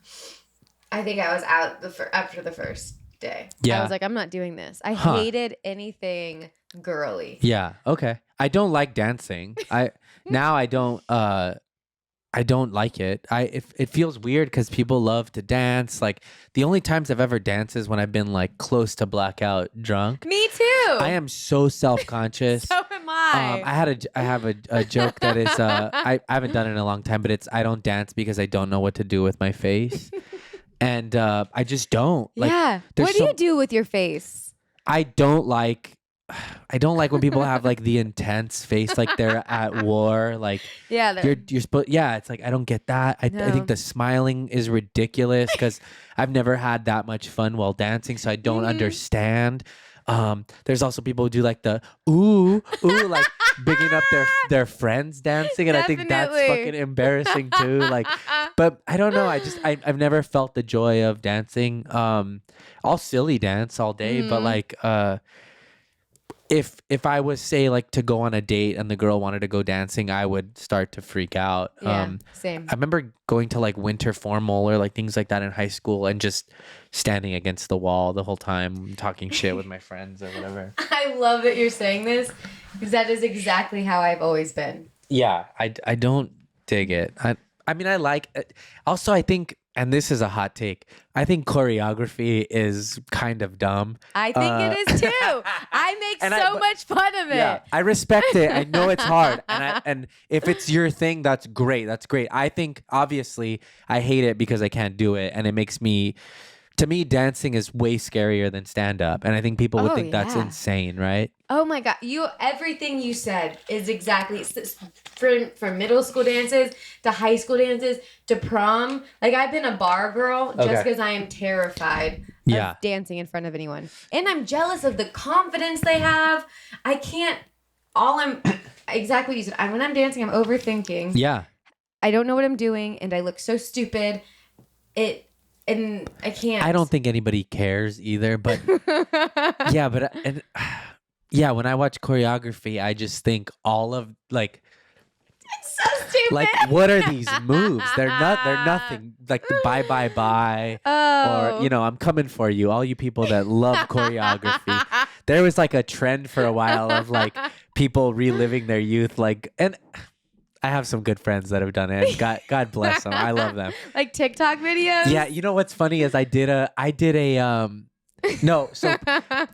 Speaker 1: I think I was out after the first day.
Speaker 2: Yeah.
Speaker 1: I was like, I'm not doing this. I
Speaker 2: Huh.
Speaker 1: hated anything girly.
Speaker 2: Yeah. Okay. I don't like dancing. I don't like it. It feels weird because people love to dance. Like the only times I've ever danced is when I've been like close to blackout drunk.
Speaker 1: Me too.
Speaker 2: I am so self-conscious.
Speaker 1: So am I.
Speaker 2: I have a joke that is I haven't done it in a long time, but it's I don't dance because I don't know what to do with my face, and I just don't. Like,
Speaker 1: yeah.
Speaker 2: there's
Speaker 1: What do you do with your face?
Speaker 2: I don't like when people have like the intense face, like they're at war, like
Speaker 1: Yeah.
Speaker 2: you're supposed. Yeah, it's like I don't get that. I
Speaker 1: No.
Speaker 2: think the smiling is ridiculous because I've never had that much fun while dancing, so I don't understand. There's also people who do like the ooh like bigging up their friends dancing, and I think that's
Speaker 1: Definitely.
Speaker 2: fucking embarrassing too. Like, but I don't know. I've never felt the joy of dancing. I'll silly dance all day, but like if I was say like to go on a date and the girl wanted to go dancing, I would start to freak out.
Speaker 1: Yeah. Same.
Speaker 2: I remember going to like winter formal or like things like that in high school and just standing against the wall the whole time talking shit with my friends or whatever.
Speaker 1: I love that you're saying this because that is exactly how I've always been.
Speaker 2: Yeah, I don't dig it. I mean I like it. Also I think, and this is a hot take, I think choreography is kind of dumb.
Speaker 1: I think it is too. I make so much fun of it.
Speaker 2: Yeah, I respect it. I know it's hard, and if it's your thing, that's great. That's great. I think obviously I hate it because I can't do it, and it makes me. To me, dancing is way scarier than stand up, and I think people would think that's
Speaker 1: yeah.
Speaker 2: insane, right?
Speaker 1: Oh my God. Everything you said is exactly from middle school dances to high school dances to prom. Like I've been a bar girl just
Speaker 2: Okay.
Speaker 1: because I am terrified
Speaker 2: Yeah.
Speaker 1: of dancing in front of anyone. And I'm jealous of the confidence they have. I can't, exactly what you said. When I'm dancing, I'm overthinking.
Speaker 2: Yeah.
Speaker 1: I don't know what I'm doing and I look so stupid. And I can't.
Speaker 2: I don't think anybody cares either, but yeah, but yeah, when I watch choreography, I just think all of like
Speaker 1: so stupid.
Speaker 2: like what are these moves? They're nothing. Like the bye.
Speaker 1: Oh.
Speaker 2: Or, I'm coming for you, all you people that love choreography. There was like a trend for a while of like people reliving their youth, like, and I have some good friends that have done it. God bless them. I love them.
Speaker 1: Like TikTok videos?
Speaker 2: Yeah, you know what's funny is I did a no, so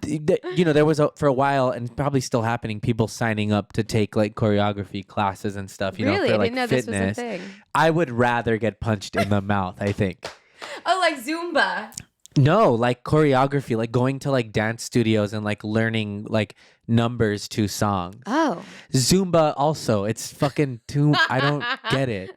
Speaker 2: there was for a while, and probably still happening, people signing up to take like choreography classes and stuff,
Speaker 1: Really?
Speaker 2: for
Speaker 1: I
Speaker 2: like
Speaker 1: didn't know
Speaker 2: fitness.
Speaker 1: this was a thing.
Speaker 2: I would rather get punched in the mouth, I think.
Speaker 1: Oh, like Zumba.
Speaker 2: No, like choreography, like going to like dance studios and like learning like numbers to songs.
Speaker 1: Oh.
Speaker 2: Zumba also, it's fucking too, I don't get it.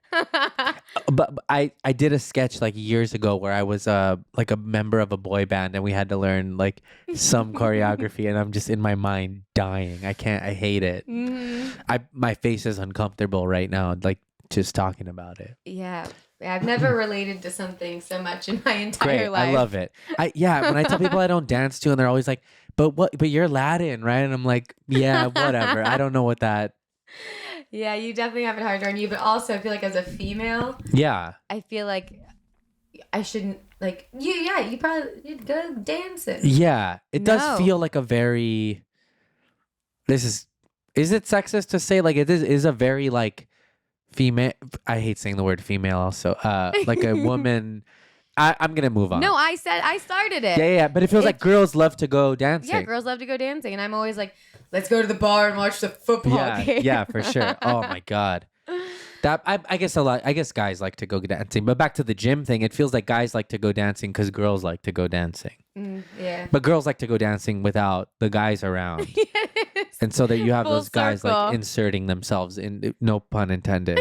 Speaker 2: But I did a sketch like years ago where I was like a member of a boy band and we had to learn like some choreography, and I'm just in my mind dying. I hate it.
Speaker 1: Mm-hmm.
Speaker 2: My face is uncomfortable right now, like just talking about it.
Speaker 1: Yeah. I've never related to something so much in my entire
Speaker 2: Great,
Speaker 1: life.
Speaker 2: I love it. When I tell people I don't dance to, and they're always like, but you're Latin, right? And I'm like, yeah, whatever. I don't know what that.
Speaker 1: Yeah, you definitely have it harder on you, but also I feel like as a female,
Speaker 2: Yeah.
Speaker 1: I feel like I shouldn't Like you probably you'd go dancing.
Speaker 2: Yeah, it does
Speaker 1: No.
Speaker 2: feel like a very. This is it sexist to say like it is a very like female. I hate saying the word female. Also, like a woman. I'm gonna move on.
Speaker 1: No, I said I started it.
Speaker 2: Yeah. But it feels like girls love to go dancing.
Speaker 1: Yeah, girls love to go dancing, and I'm always like, let's go to the bar and watch the football game.
Speaker 2: Yeah, for sure. Oh my god. That I guess a lot. I guess guys like to go dancing, but back to the gym thing, it feels like guys like to go dancing because girls like to go dancing.
Speaker 1: Yeah.
Speaker 2: But girls like to go dancing without the guys around,
Speaker 1: Yes.
Speaker 2: and so that you have
Speaker 1: Full
Speaker 2: those guys
Speaker 1: circle.
Speaker 2: like inserting themselves in, no pun intended,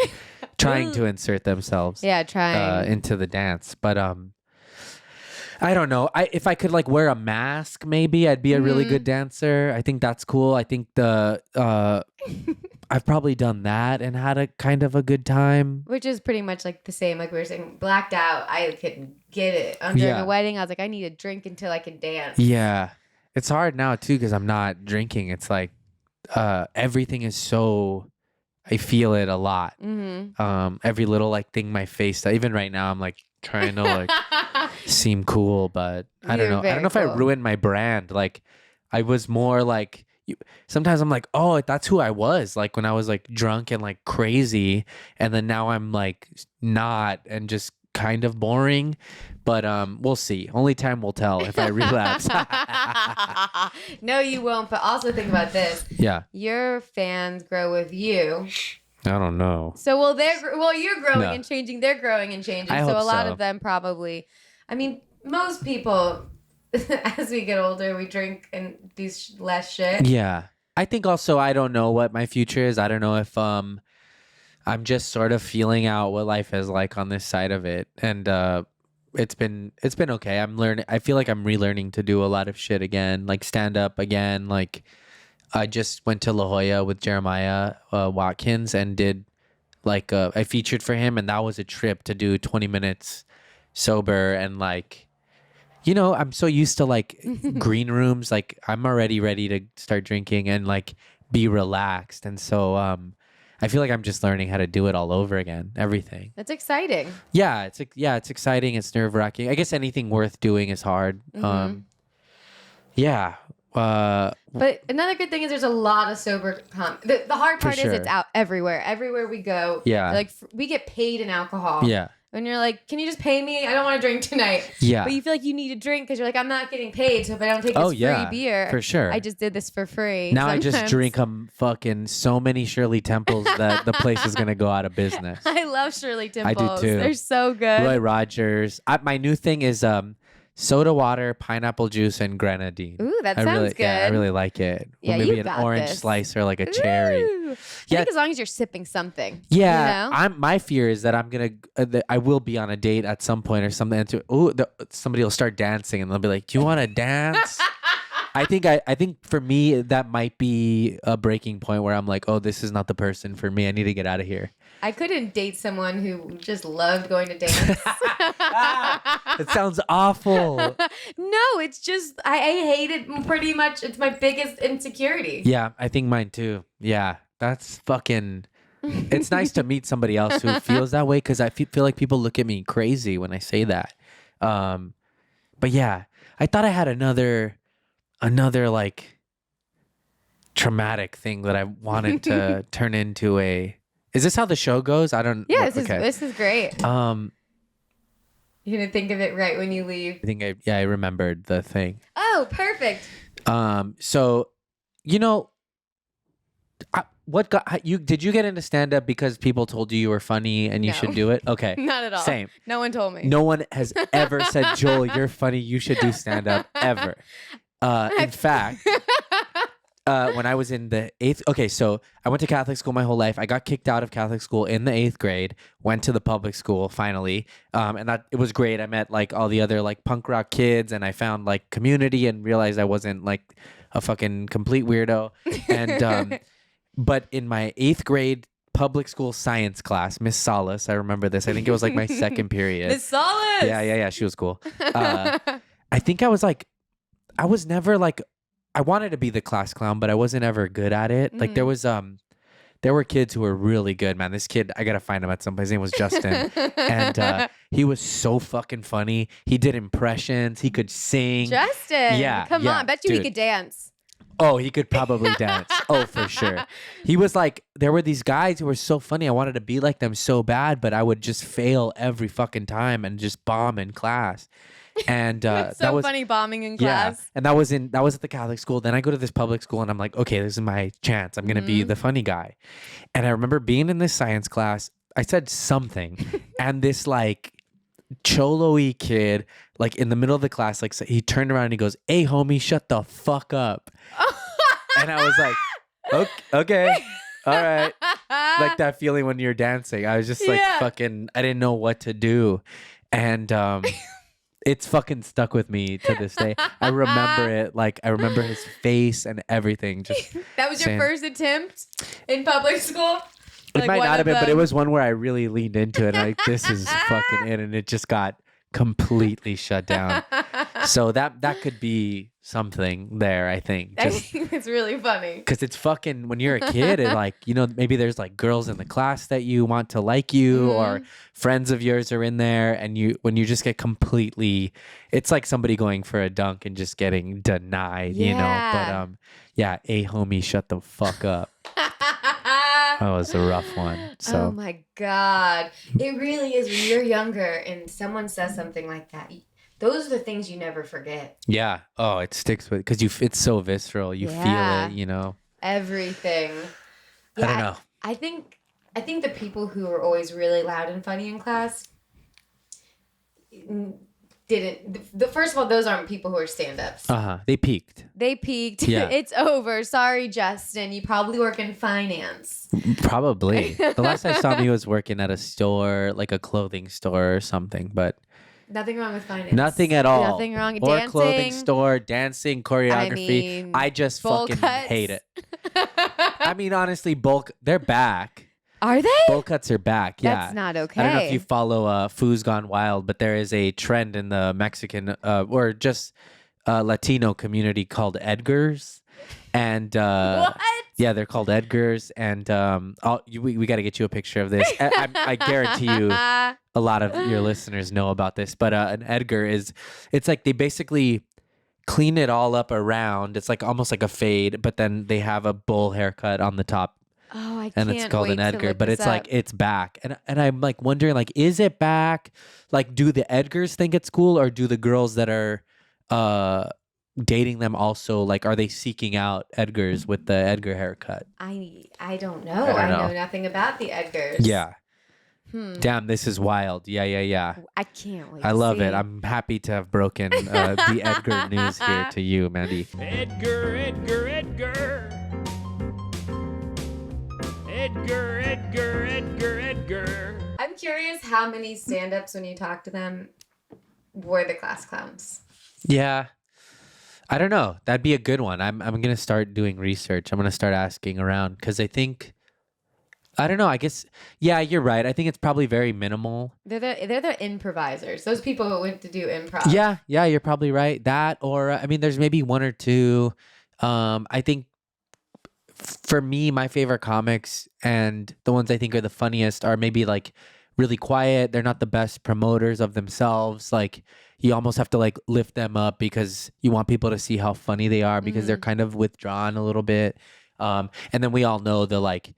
Speaker 2: trying to insert themselves,
Speaker 1: Yeah, trying.
Speaker 2: into the dance. But I don't know. If I could like wear a mask, maybe I'd be a really good dancer. I think that's cool. I think I've probably done that and had a kind of a good time.
Speaker 1: Which is pretty much like the same. Like we were saying, blacked out. I couldn't get it. During
Speaker 2: Yeah.
Speaker 1: a wedding, I was like, I need a drink until I can dance.
Speaker 2: Yeah. It's hard now too because I'm not drinking. It's like everything is so, I feel it a lot.
Speaker 1: Mm-hmm.
Speaker 2: Every little like thing my face, even right now, I'm like trying to like seem cool, but I don't
Speaker 1: You're
Speaker 2: know. I don't know if
Speaker 1: very
Speaker 2: I
Speaker 1: cool.
Speaker 2: ruined my brand. Like I was more like, sometimes I'm like, oh, that's who I was. Like when I was like drunk and like crazy. And then now I'm like not and just kind of boring. But we'll see. Only time will tell if I relapse.
Speaker 1: No, you won't. But also think about this.
Speaker 2: Yeah.
Speaker 1: Your fans grow with you.
Speaker 2: I don't know.
Speaker 1: So you're growing
Speaker 2: No.
Speaker 1: and changing. They're growing and changing.
Speaker 2: I
Speaker 1: So
Speaker 2: hope
Speaker 1: a lot
Speaker 2: so.
Speaker 1: of them probably. I mean, most people, as we get older, we drink and do less shit.
Speaker 2: Yeah. I think also I don't know what my future is. I don't know if I'm just sort of feeling out what life is like on this side of it. And it's been okay. I'm learning. I feel like I'm relearning to do a lot of shit again, like stand up again. Like I just went to La Jolla with Jeremiah Watkins and did like I featured for him, and that was a trip to do 20 minutes sober and like. You know, I'm so used to like green rooms. Like I'm already ready to start drinking and like be relaxed. And so I feel like I'm just learning how to do it all over again. Everything.
Speaker 1: That's exciting.
Speaker 2: Yeah, it's exciting. It's nerve wracking. I guess anything worth doing is hard. Yeah.
Speaker 1: But another good thing is there's a lot of sober the hard
Speaker 2: For
Speaker 1: part is
Speaker 2: sure.
Speaker 1: it's out everywhere. Everywhere we go.
Speaker 2: Yeah.
Speaker 1: Like we get paid in alcohol.
Speaker 2: Yeah.
Speaker 1: And you're like, can you just pay me? I don't want to drink tonight.
Speaker 2: Yeah.
Speaker 1: But you feel like you need a drink because you're like, I'm not getting paid. So if I don't take this free beer,
Speaker 2: for sure.
Speaker 1: I just did this for free.
Speaker 2: Now I just
Speaker 1: sometimes.
Speaker 2: drink fucking so many Shirley Temples that the place is gonna go out of business.
Speaker 1: I love Shirley Temples.
Speaker 2: too.
Speaker 1: They're so good.
Speaker 2: Roy Rogers. My new thing is soda water, pineapple juice, and grenadine.
Speaker 1: Ooh, that
Speaker 2: I
Speaker 1: sounds
Speaker 2: really,
Speaker 1: good.
Speaker 2: Yeah, I really like it.
Speaker 1: Yeah,
Speaker 2: Or maybe
Speaker 1: you
Speaker 2: an
Speaker 1: got
Speaker 2: orange
Speaker 1: this.
Speaker 2: slice or like a cherry.
Speaker 1: Ooh. I
Speaker 2: Yeah.
Speaker 1: think as long as you're sipping something.
Speaker 2: Yeah,
Speaker 1: You know?
Speaker 2: my fear is that I'm gonna that I will be on a date at some point or something. And somebody will start dancing and they'll be like, "Do you want to dance?" I think for me that might be a breaking point where I'm like, "Oh, this is not the person for me. I need to get out of here."
Speaker 1: I couldn't date someone who just loved going to dance.
Speaker 2: It sounds awful.
Speaker 1: No, it's just I hate it pretty much. It's my biggest insecurity.
Speaker 2: Yeah, I think mine too. Yeah, that's fucking. It's nice to meet somebody else who feels that way because I feel like people look at me crazy when I say that. But yeah, I thought I had another like traumatic thing that I wanted to turn into a. Is this how the show goes? I don't.
Speaker 1: Yeah,
Speaker 2: okay.
Speaker 1: this is great.
Speaker 2: You're
Speaker 1: gonna think of it right when you leave.
Speaker 2: I think I remembered the thing.
Speaker 1: Oh, perfect.
Speaker 2: So, you know, what got you? Did you get into stand up because people told you were funny and you
Speaker 1: No.
Speaker 2: should do it? Okay,
Speaker 1: Not at all.
Speaker 2: Same.
Speaker 1: No one told me.
Speaker 2: No one has ever said, Joel, you're funny. You should do stand up ever. In fact, when I was in the 8th, okay, so I went to Catholic school my whole life. I got kicked out of Catholic school in the 8th grade, went to the public school finally. And it was great. I met like all the other like punk rock kids and I found like community and realized I wasn't like a fucking complete weirdo. And, but in my 8th grade public school science class, Miss Solace, I remember this. I think it was like my second period.
Speaker 1: Miss Solace.
Speaker 2: Yeah. She was cool. I think I was never like, I wanted to be the class clown, but I wasn't ever good at it. Like there was there were kids who were really good, man. This kid, I gotta find him at some place. His name was Justin, and he was so fucking funny. He did impressions. He could sing.
Speaker 1: Justin,
Speaker 2: Yeah,
Speaker 1: come
Speaker 2: yeah,
Speaker 1: on. Bet you he
Speaker 2: dude.
Speaker 1: could dance.
Speaker 2: Oh, he could probably dance. Oh, for sure. He was like, there were these guys who were so funny. I wanted to be like them so bad, but I would just fail every fucking time and just bomb in class. And
Speaker 1: It's so
Speaker 2: that was
Speaker 1: funny bombing in class.
Speaker 2: yeah. And that was at the Catholic school. Then I go to this public school and I'm like, okay, this is my chance. I'm gonna be the funny guy. And I remember being in this science class. I said something, and this like cholo-y kid, like in the middle of the class, like he turned around and he goes, "Hey, homie, shut the fuck up." And I was like, okay, all right. Like that feeling when you're dancing. I was just like fucking, I didn't know what to do. And it's fucking stuck with me to this day. I remember it. Like I remember his face and everything. Just
Speaker 1: That was your first attempt in public school?
Speaker 2: it
Speaker 1: Like
Speaker 2: might
Speaker 1: one
Speaker 2: not have
Speaker 1: of
Speaker 2: been, but it
Speaker 1: them?
Speaker 2: was one where I really leaned into it. Like this is fucking it, and it just got completely shut down. So that could be something there, I think.
Speaker 1: I
Speaker 2: Just
Speaker 1: think it's really funny.
Speaker 2: because it's fucking when you're a kid, and like, you know, maybe there's like girls in the class that you want to like you, or friends of yours are in there, and when you just get completely, it's like somebody going for a dunk and just getting denied, you know. But yeah, a homie, shut the fuck up. That was a rough one. So
Speaker 1: Oh my God. It really is when you're younger and someone says something like that. Those are the things you never forget.
Speaker 2: yeah, oh, it sticks with because it's so visceral. You feel it, you know.
Speaker 1: Everything.
Speaker 2: I don't know.
Speaker 1: I think the people who were always really loud and funny in class didn't. First of all, those aren't people who are stand-ups.
Speaker 2: They peaked.
Speaker 1: They peaked.
Speaker 2: Yeah.
Speaker 1: It's over. Sorry, Justin. You probably work in finance.
Speaker 2: Probably. The last I saw him, he was working at a store, like a clothing store or something, but
Speaker 1: Nothing wrong with finance.
Speaker 2: nothing at all.
Speaker 1: Nothing wrong.
Speaker 2: Or
Speaker 1: Dancing.
Speaker 2: clothing store, dancing, choreography. I just
Speaker 1: bowl
Speaker 2: fucking
Speaker 1: cuts.
Speaker 2: hate it. I mean, honestly, they're back.
Speaker 1: Are they?
Speaker 2: Bowl cuts are back. Yeah.
Speaker 1: That's not okay.
Speaker 2: I don't know if you follow Foo's Gone Wild, but there is a trend in the Mexican or just Latino community called Edgars. And
Speaker 1: What?
Speaker 2: yeah, they're called Edgars. And we got to get you a picture of this. I guarantee you a lot of your listeners know about this. But an Edgar it's like they basically clean it all up around. It's like almost like a fade, but then they have a bowl haircut on the top.
Speaker 1: Oh, I
Speaker 2: And
Speaker 1: can't
Speaker 2: it's called
Speaker 1: wait
Speaker 2: an
Speaker 1: to
Speaker 2: Edgar,
Speaker 1: look
Speaker 2: but
Speaker 1: this
Speaker 2: it's like
Speaker 1: up.
Speaker 2: it's back, and I'm like wondering, like, is it back? Like, do the Edgars think it's cool, or do the girls that are dating them also, like, are they seeking out Edgars with the Edgar haircut?
Speaker 1: I don't know.
Speaker 2: I don't
Speaker 1: I know
Speaker 2: know.
Speaker 1: nothing about the Edgars.
Speaker 2: Yeah. Damn, this is wild. Yeah.
Speaker 1: I can't wait.
Speaker 2: I
Speaker 1: to
Speaker 2: love
Speaker 1: see.
Speaker 2: it. I'm happy to have broken the Edgar news here to you, Mandy.
Speaker 3: Edgar.
Speaker 1: I'm curious how many stand-ups when you talk to them were the class clowns.
Speaker 2: Yeah. I don't know. That'd be a good one. I'm gonna start doing research. I'm gonna start asking around because I think, I don't know. I guess, yeah, you're right. I think it's probably very minimal.
Speaker 1: They're the improvisers. Those people who went to do improv.
Speaker 2: Yeah, you're probably right. That, or I mean, there's maybe one or two. I think for me, my favorite comics and the ones I think are the funniest are maybe like really quiet. They're not the best promoters of themselves. Like you almost have to like lift them up because you want people to see how funny they are because they're kind of withdrawn a little bit. And then we all know the like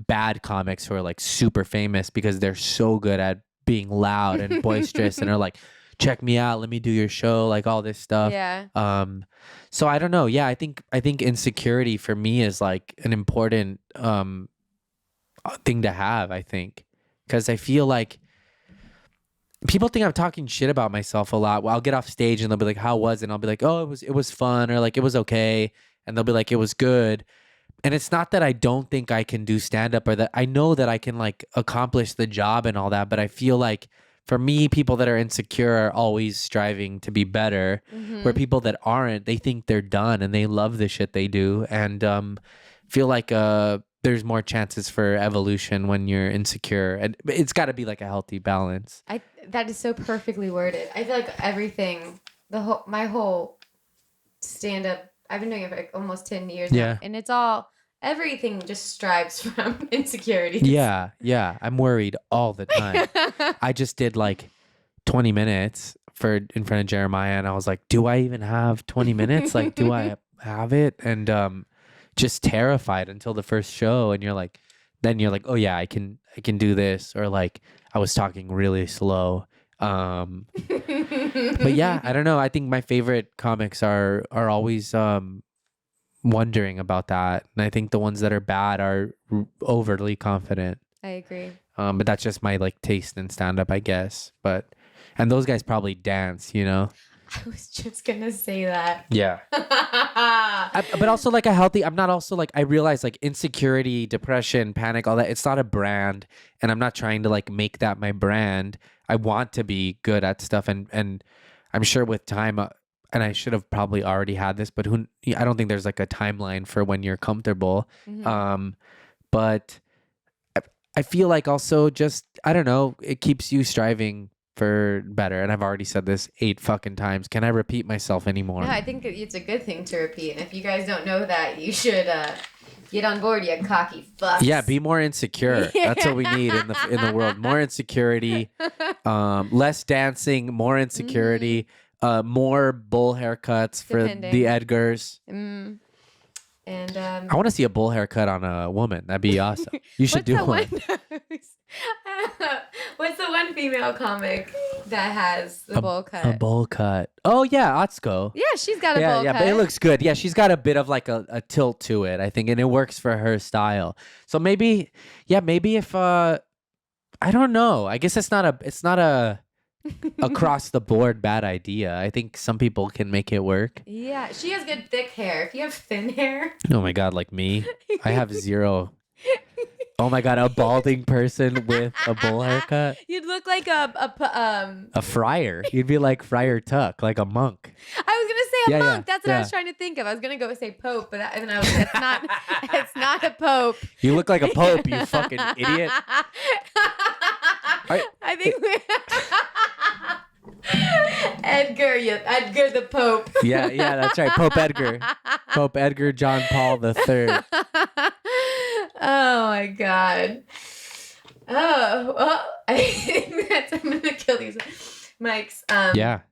Speaker 2: bad comics who are like super famous because they're so good at being loud and boisterous and are like, check me out, let me do your show, like all this stuff.
Speaker 1: Yeah.
Speaker 2: So I don't know. Yeah, I think insecurity for me is like an important thing to have, I think. Because I feel like people think I'm talking shit about myself a lot. Well, I'll get off stage and they'll be like, how was it? And I'll be like, oh, it was fun, or like it was okay. And they'll be like, it was good. And it's not that I don't think I can do stand-up or that I know that I can like accomplish the job and all that, but I feel like for me, people that are insecure are always striving to be better, where people that aren't, they think they're done and they love the shit they do, and feel like there's more chances for evolution when you're insecure. And it's got to be like a healthy balance.
Speaker 1: That is so perfectly worded. I feel like everything, my whole stand-up, I've been doing it for like almost 10 years
Speaker 2: Yeah.
Speaker 1: now, and it's all everything just strives from insecurities.
Speaker 2: Yeah, yeah. I'm worried all the time. I just did like 20 minutes in front of Jeremiah, and I was like, do I even have 20 minutes? Like, do I have it? And just terrified until the first show, and then you're like, oh yeah, I can do this, or like I was talking really slow. But yeah, I don't know. I think my favorite comics are always wondering about that, and I think the ones that are bad are overly confident.
Speaker 1: I agree.
Speaker 2: But that's just my like taste in stand-up, I guess. And those guys probably dance, you know.
Speaker 1: I was just gonna say that.
Speaker 2: Yeah. But also like I'm not also like, I realize like insecurity, depression, panic, all that, it's not a brand, and I'm not trying to like make that my brand. I want to be good at stuff, and I'm sure with time, and I should have probably already had this, but I don't think there's like a timeline for when you're comfortable. But I feel like also just, I don't know, it keeps you striving for better. And I've already said this 8 fucking times. Can I repeat myself anymore?
Speaker 1: Yeah, I think it's a good thing to repeat. And if you guys don't know that, you should get on board, you cocky fucks.
Speaker 2: Yeah, be more insecure. That's what we need in the world. More insecurity, less dancing, more insecurity, more bowl haircuts for the Edgars.
Speaker 1: And
Speaker 2: I want to see a bowl haircut on a woman. That'd be awesome. You should do one.
Speaker 1: What's the one female comic that has the bowl cut?
Speaker 2: A bowl cut. Oh yeah, Atsuko.
Speaker 1: Yeah, she's got a bowl cut.
Speaker 2: Yeah, but it looks good. Yeah, she's got a bit of like a tilt to it, I think, and it works for her style. So maybe if I don't know. I guess it's not a across the board bad idea. I think some people can make it work.
Speaker 1: Yeah, she has good thick hair. If you have thin hair,
Speaker 2: oh my god, like me, I have zero. Oh my god, a balding person with a bowl haircut.
Speaker 1: You'd look like a
Speaker 2: friar. You'd be like Friar Tuck, like a monk.
Speaker 1: I was gonna say a monk. That's what I was trying to think of. I was gonna go say pope, but and I was it's not. It's not a pope.
Speaker 2: You look like a pope, you fucking idiot.
Speaker 1: I think Edgar the Pope.
Speaker 2: Yeah, that's right. Pope Edgar John Paul III.
Speaker 1: Oh my god. Oh, well, I think I'm gonna kill these mics.
Speaker 2: Yeah.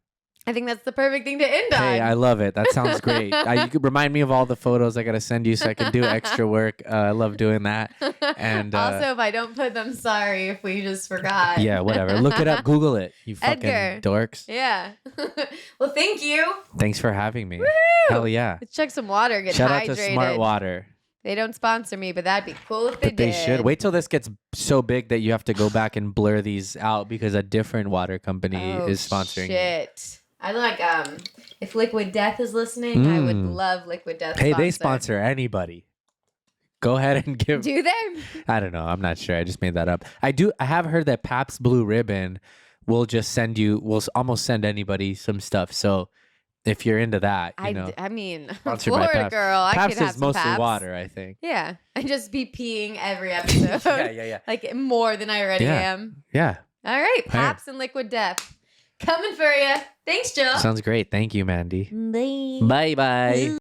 Speaker 1: I think that's the perfect thing to end on.
Speaker 2: Hey, I love it. That sounds great. You could remind me of all the photos I gotta send you so I can do extra work. I love doing that. And
Speaker 1: also, if I don't put them, sorry if we just forgot.
Speaker 2: Yeah, whatever. Look it up. Google it. You fucking
Speaker 1: Edgar.
Speaker 2: dorks.
Speaker 1: Yeah. Well, thank you.
Speaker 2: Thanks for having me.
Speaker 1: Woo!
Speaker 2: Hell yeah.
Speaker 1: Let's chug some water. Get
Speaker 2: Shout
Speaker 1: hydrated.
Speaker 2: out to Smart Water.
Speaker 1: They don't sponsor me, but that'd be cool if they did.
Speaker 2: They should. Wait till this gets so big that you have to go back and blur these out because a different water company is sponsoring
Speaker 1: shit. I like if Liquid Death is listening, I would love Liquid Death.
Speaker 2: Hey, they sponsor anybody. Go ahead and give.
Speaker 1: Do they?
Speaker 2: I don't know. I'm not sure. I just made that up. I have heard that Pabst Blue Ribbon will almost send anybody some stuff. So if you're into that, I
Speaker 1: mean,
Speaker 2: sponsored by
Speaker 1: Florida
Speaker 2: Pabst.
Speaker 1: girl, I
Speaker 2: Pabst
Speaker 1: could have
Speaker 2: is
Speaker 1: some
Speaker 2: mostly
Speaker 1: Pabst.
Speaker 2: water, I think.
Speaker 1: Yeah, and just be peeing every episode.
Speaker 2: Yeah.
Speaker 1: Like more than I already am.
Speaker 2: Yeah.
Speaker 1: All right, Pabst and Liquid Death. Coming for you. Thanks, Jill.
Speaker 2: Sounds great. Thank you, Mandy.
Speaker 1: Bye.
Speaker 2: Bye.